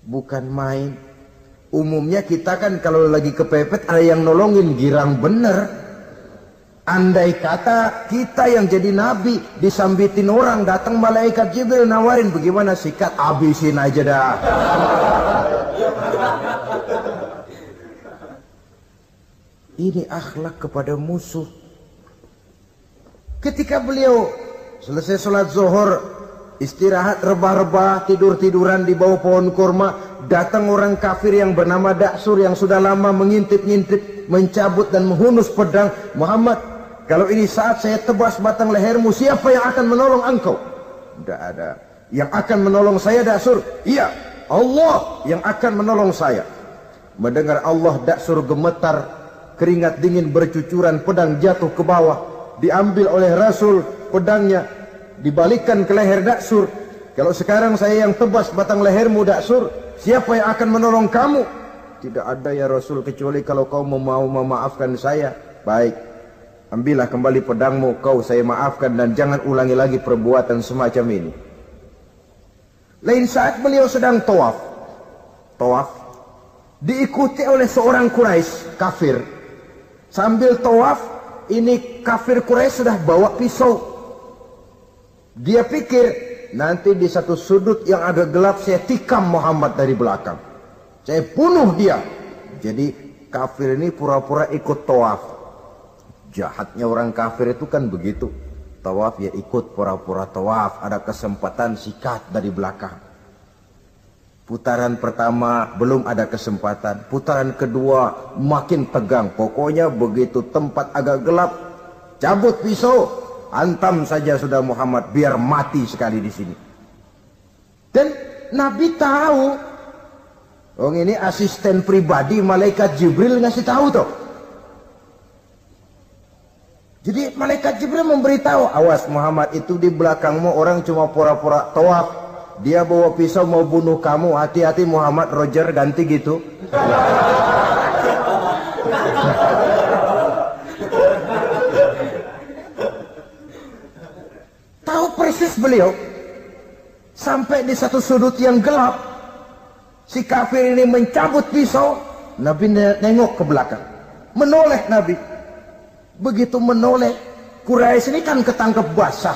Speaker 1: bukan main. Umumnya kita kan kalau lagi kepepet ada yang nolongin, girang bener. Andai kata kita yang jadi nabi, disambitin orang, datang malaikat Jibril nawarin, bagaimana sikat? Habisin aja dah. Ini akhlak kepada musuh. Ketika beliau selesai sholat zuhur, istirahat rebah-rebah, tidur-tiduran di bawah pohon kurma, datang orang kafir yang bernama Daksur yang sudah lama mengintip-ngintip, mencabut dan menghunus pedang. Muhammad, kalau ini saat saya tebas batang lehermu, siapa yang akan menolong engkau? Tidak ada. Yang akan menolong saya Daksur? Iya, Allah yang akan menolong saya. Mendengar Allah, Daksur gemetar, keringat dingin bercucuran, pedang jatuh ke bawah. Diambil oleh Rasul pedangnya, dibalikkan ke leher Daksur. Kalau sekarang saya yang tebas batang lehermu Daksur, siapa yang akan menolong kamu? Tidak ada ya Rasul, kecuali kalau kau mau memaafkan saya. Baik, ambillah kembali pedangmu, kau saya maafkan, dan jangan ulangi lagi perbuatan semacam ini. Lain saat beliau sedang tawaf, diikuti oleh seorang Quraisy kafir. Sambil tawaf, ini kafir Quraisy sudah bawa pisau. Dia pikir nanti di satu sudut yang agak gelap saya tikam Muhammad dari belakang, saya bunuh dia. Jadi kafir ini pura-pura ikut tawaf. Jahatnya orang kafir itu kan begitu, tawaf ya ikut pura-pura tawaf, ada kesempatan sikat dari belakang. Putaran pertama belum ada kesempatan, putaran kedua makin tegang. Pokoknya begitu tempat agak gelap, cabut pisau, hantam saja sudah Muhammad, biar mati sekali di sini. Dan Nabi tahu, oh ini asisten pribadi malaikat Jibril ngasih tahu toh. Jadi malaikat Jibril memberitahu, awas Muhammad, itu di belakangmu orang cuma pura-pura tawaf. Dia bawa pisau mau bunuh kamu, hati-hati Muhammad, Roger ganti gitu. Tahu persis beliau. Sampai di satu sudut yang gelap, si kafir ini mencabut pisau. Nabi nengok ke belakang, menoleh Nabi. Begitu menoleh, Quraisy ini kan ketangkep basah.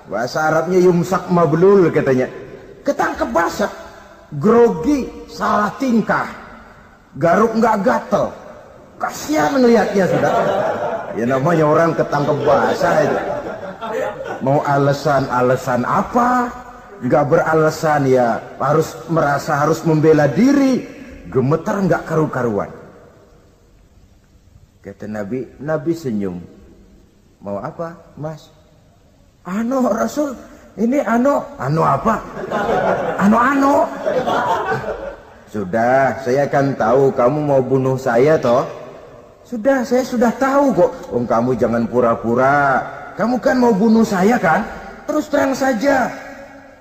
Speaker 1: Bahasa Arabnya yumsak mablul katanya. Ketangkep basah, grogi, salah tingkah, garuk nggak gatel, kasihan ngelihatnya sudah. Ya namanya orang ketangkep basah itu. Mau alasan apa? Nggak beralasan ya, harus merasa harus membela diri, gemetar nggak karu-karuan. Kata Nabi, Nabi senyum. Mau apa, Mas? Rasul. Ini apa? Ano. Sudah, saya kan tahu kamu mau bunuh saya toh. Sudah, saya sudah tahu kok. Kamu jangan pura-pura. Kamu kan mau bunuh saya kan? Terus terang saja.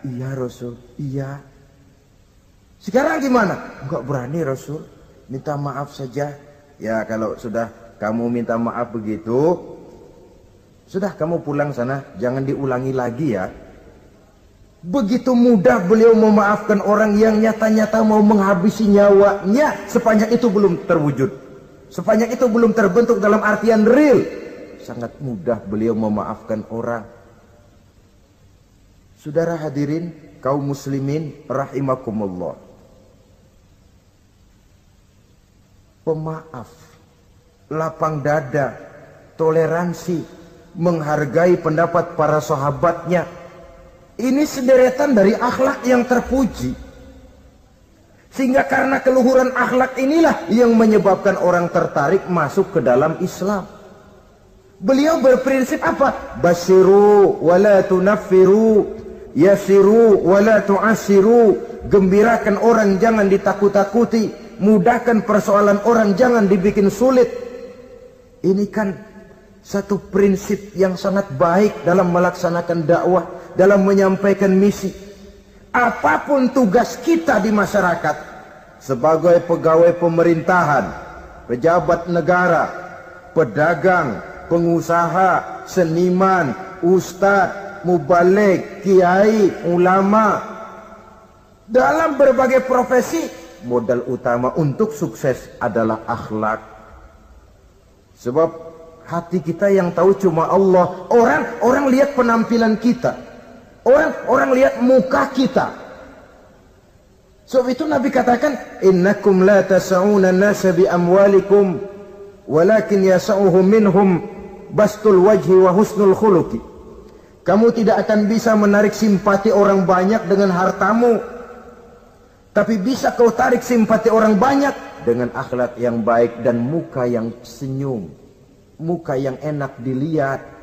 Speaker 1: Iya Rasul, iya. Sekarang gimana? Enggak berani Rasul. Minta maaf saja. Ya kalau sudah kamu minta maaf begitu, sudah kamu pulang sana. Jangan diulangi lagi ya. Begitu mudah beliau memaafkan orang yang nyata-nyata mau menghabisi nyawanya. Sepanjang itu belum terwujud, sepanjang itu belum terbentuk dalam artian real, sangat mudah beliau memaafkan orang. Saudara hadirin kaum muslimin rahimakumullah, pemaaf, lapang dada, toleransi, menghargai pendapat para sahabatnya. Ini sederetan dari akhlak yang terpuji. Sehingga karena keluhuran akhlak inilah yang menyebabkan orang tertarik masuk ke dalam Islam. Beliau berprinsip apa? Basiru wala tunaffiru, yasiru wala tu'asiru. Gembirakan orang, jangan ditakut-takuti. Mudahkan persoalan orang, jangan dibikin sulit. Ini kan satu prinsip yang sangat baik dalam melaksanakan dakwah, dalam menyampaikan misi. Apapun tugas kita di masyarakat, sebagai pegawai pemerintahan, pejabat negara, pedagang, pengusaha, seniman, ustadz, mubalik, kiai, ulama. Dalam berbagai profesi, modal utama untuk sukses adalah akhlak. Sebab hati kita yang tahu cuma Allah. Orang lihat penampilan kita, orang lihat muka kita. Sebab itu Nabi katakan, innakum la tas'una an-nasa bi amwalikum walakin yas'uhum minhum bastul wajhi wa husnul khuluqi. Kamu tidak akan bisa menarik simpati orang banyak dengan hartamu, tapi bisa kau tarik simpati orang banyak dengan akhlak yang baik dan muka yang senyum, muka yang enak dilihat.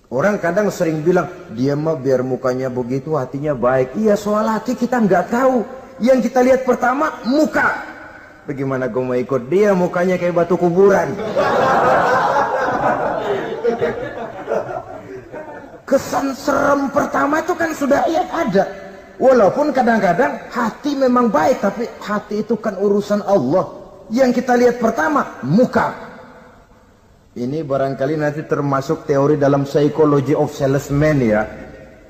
Speaker 1: Orang kadang sering bilang, dia mah biar mukanya begitu hatinya baik. Iya, soal hati kita nggak tahu. Yang kita lihat pertama muka. Bagaimana gue mau ikut dia, mukanya kayak batu kuburan. Kesan serem pertama itu kan sudah ada. Walaupun kadang-kadang hati memang baik, tapi hati itu kan urusan Allah. Yang kita lihat pertama muka. Ini barangkali nanti termasuk teori dalam psychology of salesman ya,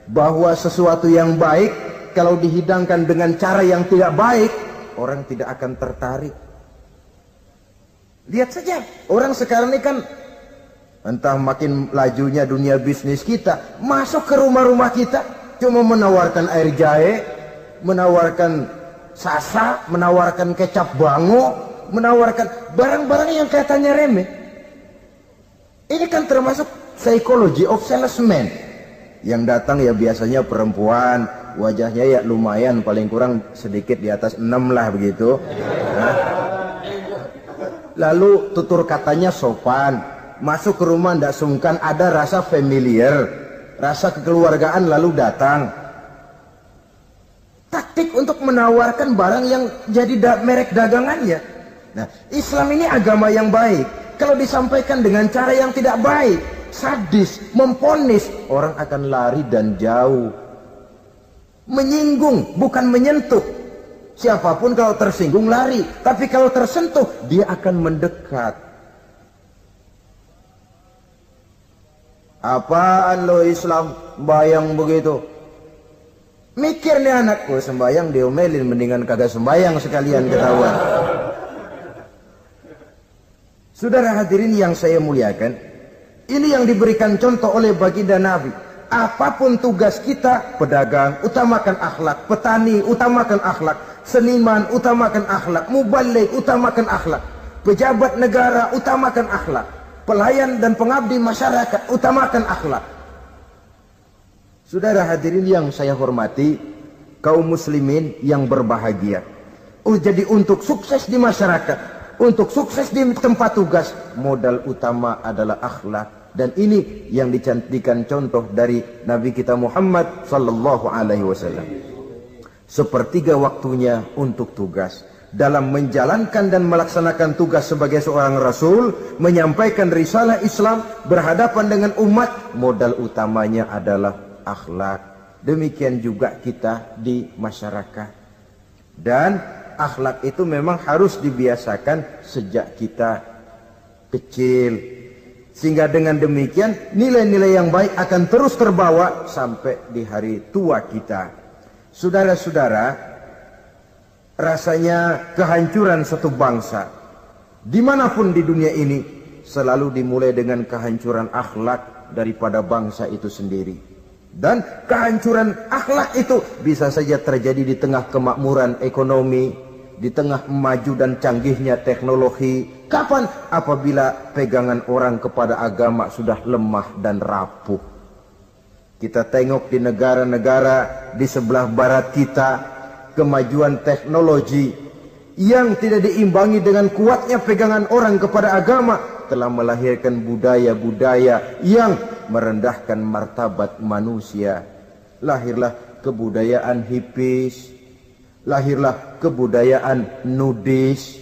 Speaker 1: bahwa sesuatu yang baik kalau dihidangkan dengan cara yang tidak baik, orang tidak akan tertarik. Lihat saja, orang sekarang ini kan entah makin lajunya dunia bisnis kita, masuk ke rumah-rumah kita cuma menawarkan air jahe, menawarkan sasa, menawarkan kecap bango, menawarkan barang-barang yang kelihatannya remeh. Ini kan termasuk psychology of salesman. Yang datang ya biasanya perempuan, wajahnya ya lumayan, paling kurang sedikit di atas 6 lah begitu. Nah. Lalu tutur katanya sopan, masuk ke rumah tidak sungkan, ada rasa familiar, rasa kekeluargaan, lalu datang. Taktik untuk menawarkan barang yang jadi merek dagangannya. Nah, Islam ini agama yang baik. Kalau disampaikan dengan cara yang tidak baik, sadis, memponis, orang akan lari dan jauh. Menyinggung, bukan menyentuh. Siapapun kalau tersinggung lari, tapi kalau tersentuh, dia akan mendekat. Apaan lo Islam sembayang begitu? Mikir nih anakku, sembayang diomelin, mendingan kagak sembayang sekalian ketahuan. Saudara hadirin yang saya muliakan, ini yang diberikan contoh oleh baginda Nabi. Apapun tugas kita, pedagang, utamakan akhlak. Petani, utamakan akhlak. Seniman, utamakan akhlak. Mubalik, utamakan akhlak. Pejabat negara, utamakan akhlak. Pelayan dan pengabdi masyarakat, utamakan akhlak. Saudara hadirin yang saya hormati, kaum muslimin yang berbahagia. Jadi untuk sukses di masyarakat, untuk sukses di tempat tugas, modal utama adalah akhlak. Dan ini yang dicantikan contoh dari Nabi kita Muhammad sallallahu alaihi wasallam. Sepertiga waktunya untuk tugas. Dalam menjalankan dan melaksanakan tugas sebagai seorang rasul, menyampaikan risalah Islam, berhadapan dengan umat, modal utamanya adalah akhlak. Demikian juga kita di masyarakat. Dan akhlak itu memang harus dibiasakan sejak kita kecil. Sehingga dengan demikian nilai-nilai yang baik akan terus terbawa sampai di hari tua kita. Saudara-saudara, rasanya kehancuran satu bangsa dimanapun di dunia ini selalu dimulai dengan kehancuran akhlak daripada bangsa itu sendiri. Dan kehancuran akhlak itu bisa saja terjadi di tengah kemakmuran ekonomi, di tengah maju dan canggihnya teknologi. Kapan? Apabila pegangan orang kepada agama sudah lemah dan rapuh. Kita tengok di negara-negara di sebelah barat kita, kemajuan teknologi yang tidak diimbangi dengan kuatnya pegangan orang kepada agama telah melahirkan budaya-budaya yang merendahkan martabat manusia. Lahirlah kebudayaan hippies, lahirlah kebudayaan nudis,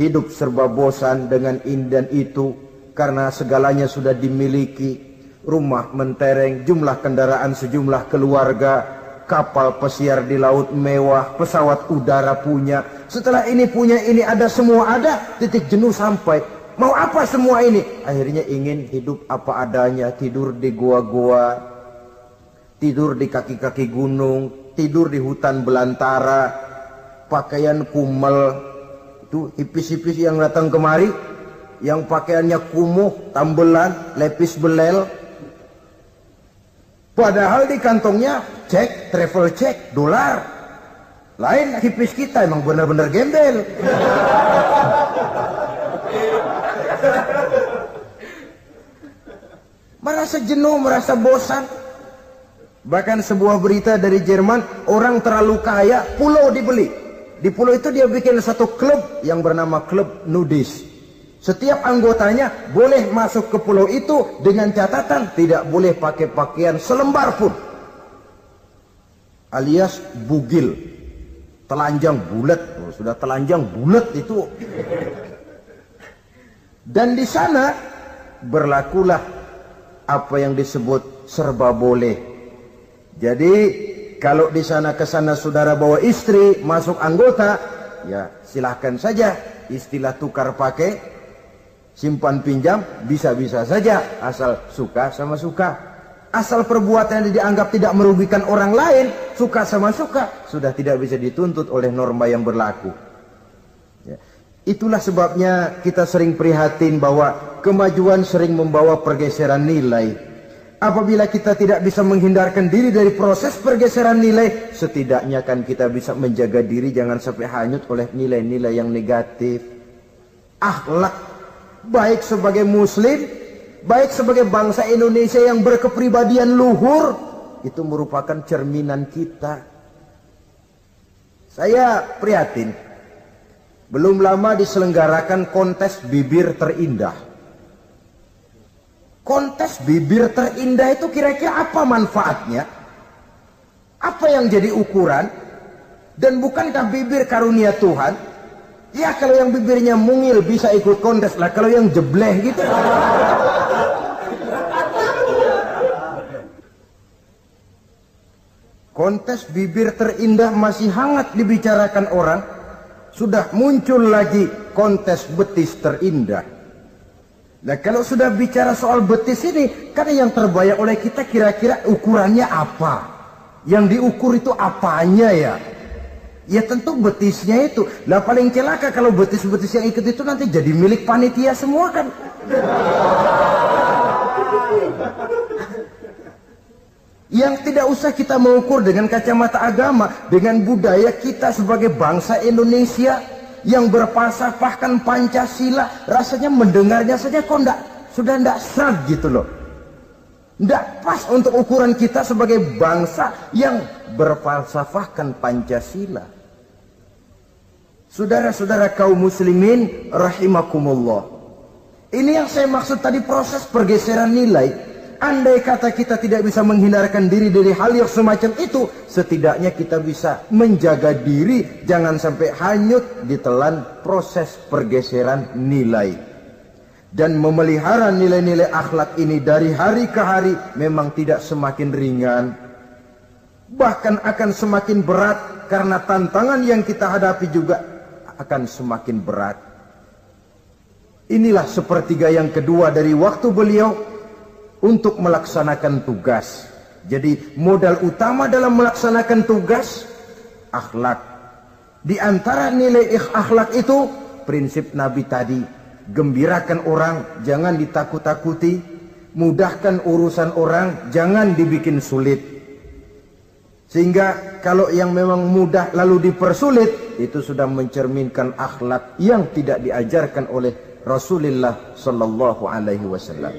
Speaker 1: hidup serba bosan dengan ini dan itu karena segalanya sudah dimiliki. Rumah mentereng, jumlah kendaraan sejumlah keluarga, kapal pesiar di laut mewah, pesawat udara punya. Setelah ini punya ini, ada semua ada, titik jenuh sampai. Mau apa semua ini? Akhirnya ingin hidup apa adanya, tidur di goa-goa, tidur di kaki-kaki gunung, tidur di hutan belantara, pakaian kumel. Itu hipis-hipis yang datang kemari, yang pakaiannya kumuh, tambelan, lepis belel. Padahal di kantongnya cek, travel cek, dolar. Lain hipis kita, emang benar-benar gembel. Merasa jenuh, merasa bosan. Bahkan sebuah berita dari Jerman, orang terlalu kaya, pulau dibeli. Di pulau itu dia bikin satu klub yang bernama klub nudis. Setiap anggotanya boleh masuk ke pulau itu dengan catatan tidak boleh pakai pakaian selembar pun. Alias bugil. Telanjang bulat. Oh, sudah telanjang bulat itu. Dan di sana berlakulah apa yang disebut serba boleh. Jadi kalau di sana ke sana saudara bawa istri masuk anggota, ya silahkan saja. Istilah tukar pakai, simpan pinjam bisa-bisa saja asal suka sama suka. Asal perbuatan yang dianggap tidak merugikan orang lain, suka sama suka, sudah tidak bisa dituntut oleh norma yang berlaku. Ya. Itulah sebabnya kita sering prihatin bahwa kemajuan sering membawa pergeseran nilai. Apabila kita tidak bisa menghindarkan diri dari proses pergeseran nilai, setidaknya kan kita bisa menjaga diri jangan sampai hanyut oleh nilai-nilai yang negatif. Akhlak, baik sebagai muslim, baik sebagai bangsa Indonesia yang berkepribadian luhur, itu merupakan cerminan kita. Saya prihatin. Belum lama diselenggarakan kontes bibir terindah. Kontes bibir terindah itu kira-kira apa manfaatnya? Apa yang jadi ukuran? Dan bukankah bibir karunia Tuhan? Ya kalau yang bibirnya mungil bisa ikut kontes lah. Kalau yang jebleh gitu. Kontes bibir terindah masih hangat dibicarakan orang. Sudah muncul lagi kontes betis terindah. Nah kalau sudah bicara soal betis ini, kan yang terbayang oleh kita kira-kira ukurannya apa? Yang diukur itu apanya ya? Ya tentu betisnya itu. Lah paling celaka kalau betis-betis yang ikut itu nanti jadi milik panitia semua kan. Yang tidak usah kita mengukur dengan kacamata agama, dengan budaya kita sebagai bangsa Indonesia yang berfalsafahkan Pancasila, rasanya mendengarnya saja kok sudah tidak sreg gitu loh. Tidak pas untuk ukuran kita sebagai bangsa yang berfalsafahkan Pancasila. Saudara-saudara kaum muslimin rahimakumullah. Ini yang saya maksud tadi, proses pergeseran nilai. Andai kata kita tidak bisa menghindarkan diri dari hal yang semacam itu, setidaknya kita bisa menjaga diri jangan sampai hanyut ditelan proses pergeseran nilai. Dan memelihara nilai-nilai akhlak ini dari hari ke hari memang tidak semakin ringan, bahkan akan semakin berat, karena tantangan yang kita hadapi juga akan semakin berat. Inilah sepertiga yang kedua dari waktu beliau untuk melaksanakan tugas. Jadi modal utama dalam melaksanakan tugas akhlak. Di antara nilai akhlak itu prinsip Nabi tadi, gembirakan orang, jangan ditakut-takuti, mudahkan urusan orang, jangan dibikin sulit. Sehingga kalau yang memang mudah lalu dipersulit, itu sudah mencerminkan akhlak yang tidak diajarkan oleh Rasulullah sallallahu alaihi wasallam.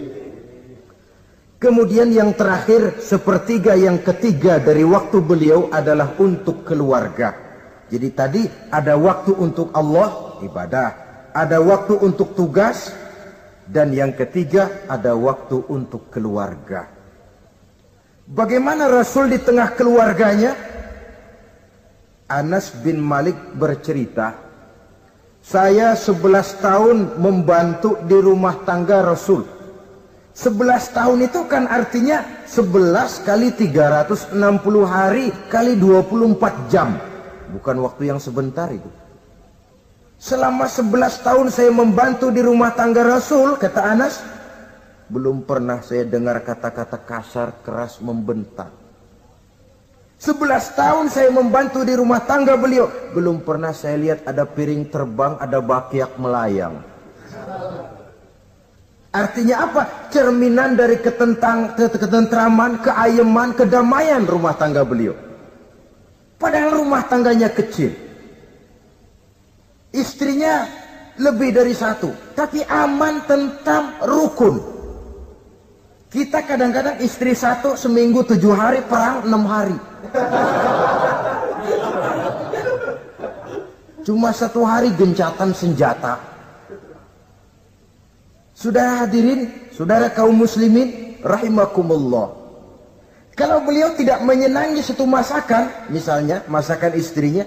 Speaker 1: Kemudian yang terakhir, sepertiga yang ketiga dari waktu beliau adalah untuk keluarga. Jadi tadi ada waktu untuk Allah, ibadah. Ada waktu untuk tugas. Dan yang ketiga ada waktu untuk keluarga. Bagaimana Rasul di tengah keluarganya? Anas bin Malik bercerita, saya 11 tahun membantu di rumah tangga Rasul. 11 tahun itu kan artinya 11 kali 360 hari kali 24 jam. Bukan waktu yang sebentar itu. Selama 11 tahun saya membantu di rumah tangga Rasul, kata Anas, belum pernah saya dengar kata-kata kasar, keras, membentak. 11 tahun saya membantu di rumah tangga beliau, belum pernah saya lihat ada piring terbang, ada bakyak melayang. Artinya apa? Cerminan dari ketentraman, keayeman, kedamaian rumah tangga beliau. Padahal rumah tangganya kecil. Istrinya lebih dari satu. Tapi aman, tentram, rukun. Kita kadang-kadang istri satu seminggu 7 hari, perang 6 hari. Cuma 1 hari gencatan senjata. Saudara hadirin, saudara kaum muslimin, rahimakumullah. Kalau beliau tidak menyenangi satu masakan, misalnya masakan istrinya,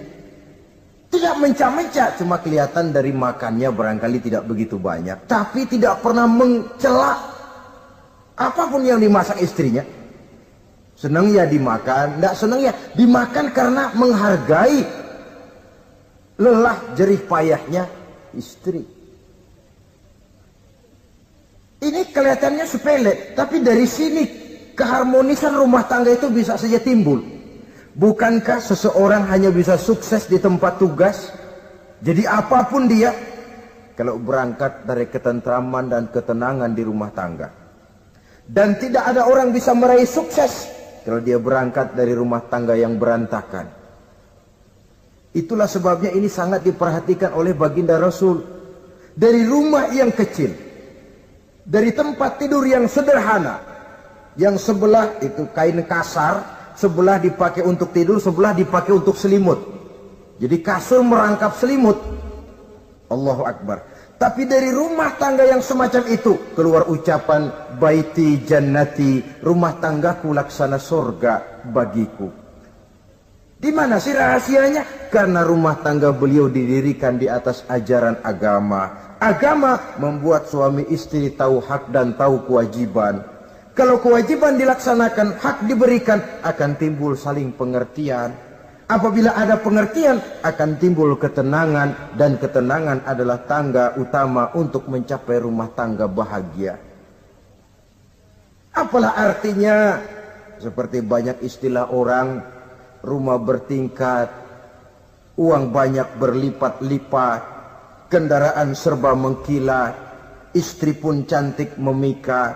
Speaker 1: tidak mencak-mencak, cuma kelihatan dari makannya barangkali tidak begitu banyak, tapi tidak pernah mencela apapun yang dimasak istrinya. Senang ya dimakan, tidak senang ya dimakan karena menghargai lelah jerih payahnya istri. Ini kelihatannya sepele, tapi dari sini keharmonisan rumah tangga itu bisa saja timbul. Bukankah seseorang hanya bisa sukses di tempat tugas? Jadi apapun dia, kalau berangkat dari ketentraman dan ketenangan di rumah tangga. Dan tidak ada orang bisa meraih sukses kalau dia berangkat dari rumah tangga yang berantakan. Itulah sebabnya ini sangat diperhatikan oleh baginda Rasul. Dari rumah yang kecil, dari tempat tidur yang sederhana, yang sebelah itu kain kasar, sebelah dipakai untuk tidur, sebelah dipakai untuk selimut. Jadi kasur merangkap selimut. Allahu Akbar. Tapi dari rumah tangga yang semacam itu keluar ucapan baiti jannati, rumah tanggaku laksana surga bagiku. Di mana sih rahasianya? Karena rumah tangga beliau didirikan di atas ajaran agama. Agama membuat suami istri tahu hak dan tahu kewajiban. Kalau kewajiban dilaksanakan, hak diberikan, akan timbul saling pengertian. Apabila ada pengertian, akan timbul ketenangan, dan ketenangan adalah tangga utama untuk mencapai rumah tangga bahagia. Apalah artinya? Seperti banyak istilah orang, rumah bertingkat, uang banyak berlipat-lipat, kendaraan serba mengkilat, istri pun cantik memikat,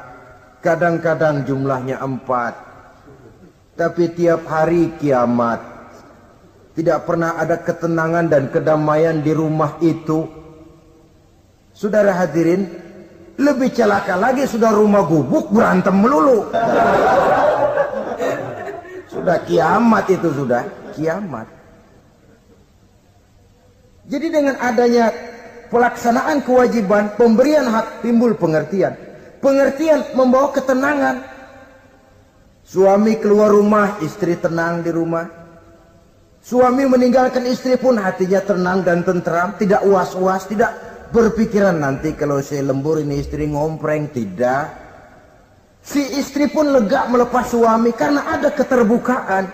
Speaker 1: kadang-kadang jumlahnya 4, tapi tiap hari kiamat. Tidak pernah ada ketenangan dan kedamaian di rumah itu. Saudara hadirin, lebih celaka lagi sudah rumah gubuk berantem melulu. Sudah kiamat itu, sudah kiamat. Jadi dengan adanya pelaksanaan kewajiban, pemberian hak, timbul pengertian. Pengertian membawa ketenangan. Suami keluar rumah, istri tenang di rumah. Suami meninggalkan istri pun hatinya tenang dan tentram, tidak was-was, tidak berpikiran nanti kalau saya lembur ini istri ngompreng, tidak. Si istri pun lega melepas suami karena ada keterbukaan.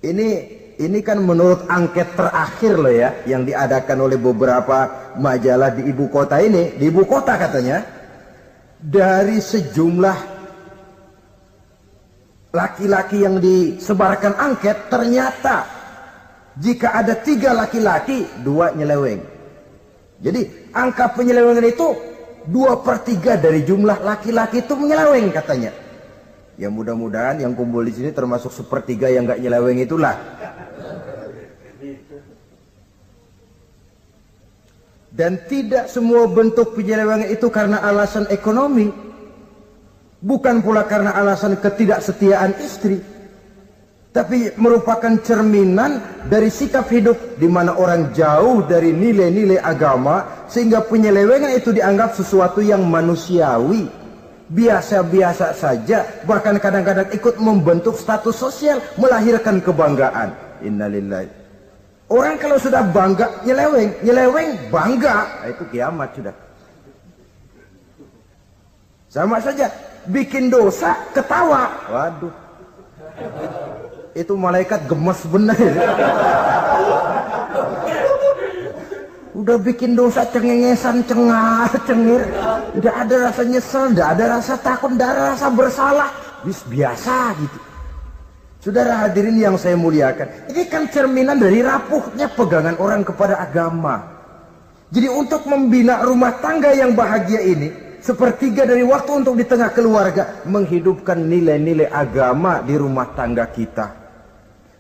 Speaker 1: Ini kan menurut angket terakhir loh ya, yang diadakan oleh beberapa majalah di ibu kota ini. Di ibu kota katanya, dari sejumlah laki-laki yang disebarkan angket, ternyata jika ada 3 laki-laki, 2 nyeleweng. Jadi angka penyelewengan itu 2/3 dari jumlah laki-laki itu menyeleweng katanya. Ya mudah-mudahan yang kumpul di sini termasuk 1/3 yang nggak nyeleweng itulah. Dan tidak semua bentuk penyelewengan itu karena alasan ekonomi. Bukan pula karena alasan ketidaksetiaan istri. Tapi merupakan cerminan dari sikap hidup di mana orang jauh dari nilai-nilai agama, sehingga penyelewengan itu dianggap sesuatu yang manusiawi, biasa-biasa saja, bahkan kadang-kadang ikut membentuk status sosial, melahirkan kebanggaan. Innalillahi. Orang kalau sudah bangga nyeleweng, nyeleweng bangga, itu kiamat sudah. Sama saja, bikin dosa, ketawa. Waduh. Itu malaikat gemes benar. Udah bikin dosa cengengesan, cengar, cengir. Tidak ada rasa nyesel, tidak ada rasa takut, tidak ada rasa bersalah. Biasa gitu. Saudara hadirin yang saya muliakan, ini kan cerminan dari rapuhnya pegangan orang kepada agama. Jadi untuk membina rumah tangga yang bahagia ini, sepertiga dari waktu untuk di tengah keluarga, menghidupkan nilai-nilai agama di rumah tangga kita.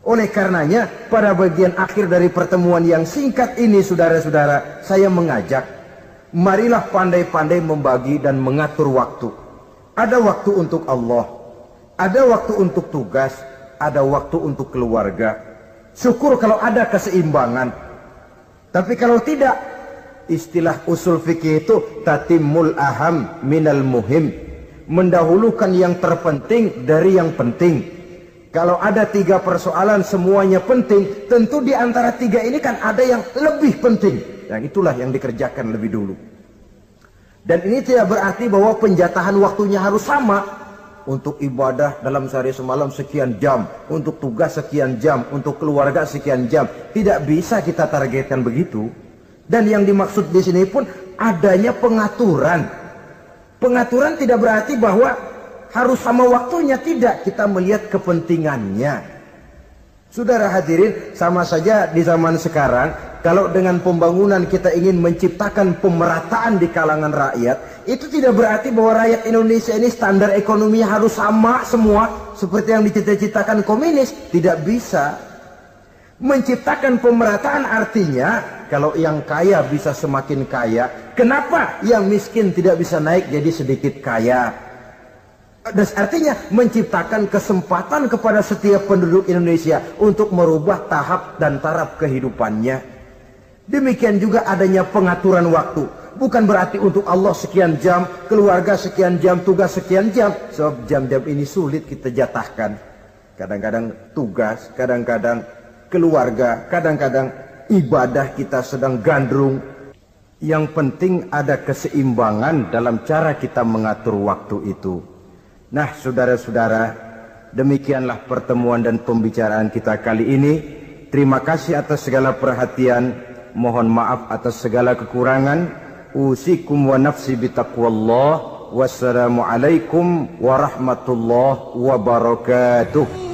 Speaker 1: Oleh karenanya, pada bagian akhir dari pertemuan yang singkat ini, saudara-saudara, saya mengajak, marilah pandai-pandai membagi dan mengatur waktu. Ada waktu untuk Allah, ada waktu untuk tugas, ada waktu untuk keluarga. Syukur kalau ada keseimbangan. Tapi kalau tidak, istilah usul fikih itu tatimul aham minal muhim, mendahulukan yang terpenting dari yang penting. Kalau ada 3 persoalan semuanya penting, tentu di antara 3 ini kan ada yang lebih penting. Yang itulah yang dikerjakan lebih dulu. Dan ini tidak berarti bahwa penjatahan waktunya harus sama. Untuk ibadah dalam sehari semalam sekian jam, untuk tugas sekian jam, untuk keluarga sekian jam. Tidak bisa kita targetkan begitu. Dan yang dimaksud di sini pun adanya pengaturan. Pengaturan tidak berarti bahwa harus sama waktunya, tidak. Kita melihat kepentingannya. Saudara hadirin, sama saja di zaman sekarang, kalau dengan pembangunan kita ingin menciptakan pemerataan di kalangan rakyat, itu tidak berarti bahwa rakyat Indonesia ini standar ekonominya harus sama semua seperti yang dicita-citakan komunis. Tidak bisa. Menciptakan pemerataan artinya kalau yang kaya bisa semakin kaya, kenapa yang miskin tidak bisa naik jadi sedikit kaya? Dan artinya menciptakan kesempatan kepada setiap penduduk Indonesia untuk merubah tahap dan taraf kehidupannya. Demikian juga adanya pengaturan waktu. Bukan berarti untuk Allah sekian jam, keluarga sekian jam, tugas sekian jam. Sebab jam-jam ini sulit kita jatahkan. Kadang-kadang tugas, kadang-kadang keluarga, kadang-kadang ibadah kita sedang gandrung. Yang penting ada keseimbangan dalam cara kita mengatur waktu itu. Nah, saudara-saudara, demikianlah pertemuan dan pembicaraan kita kali ini. Terima kasih atas segala perhatian. Mohon maaf atas segala kekurangan. Usikum wa nafsi bitaqwallah. Wassalamualaikum warahmatullahi wabarakatuh.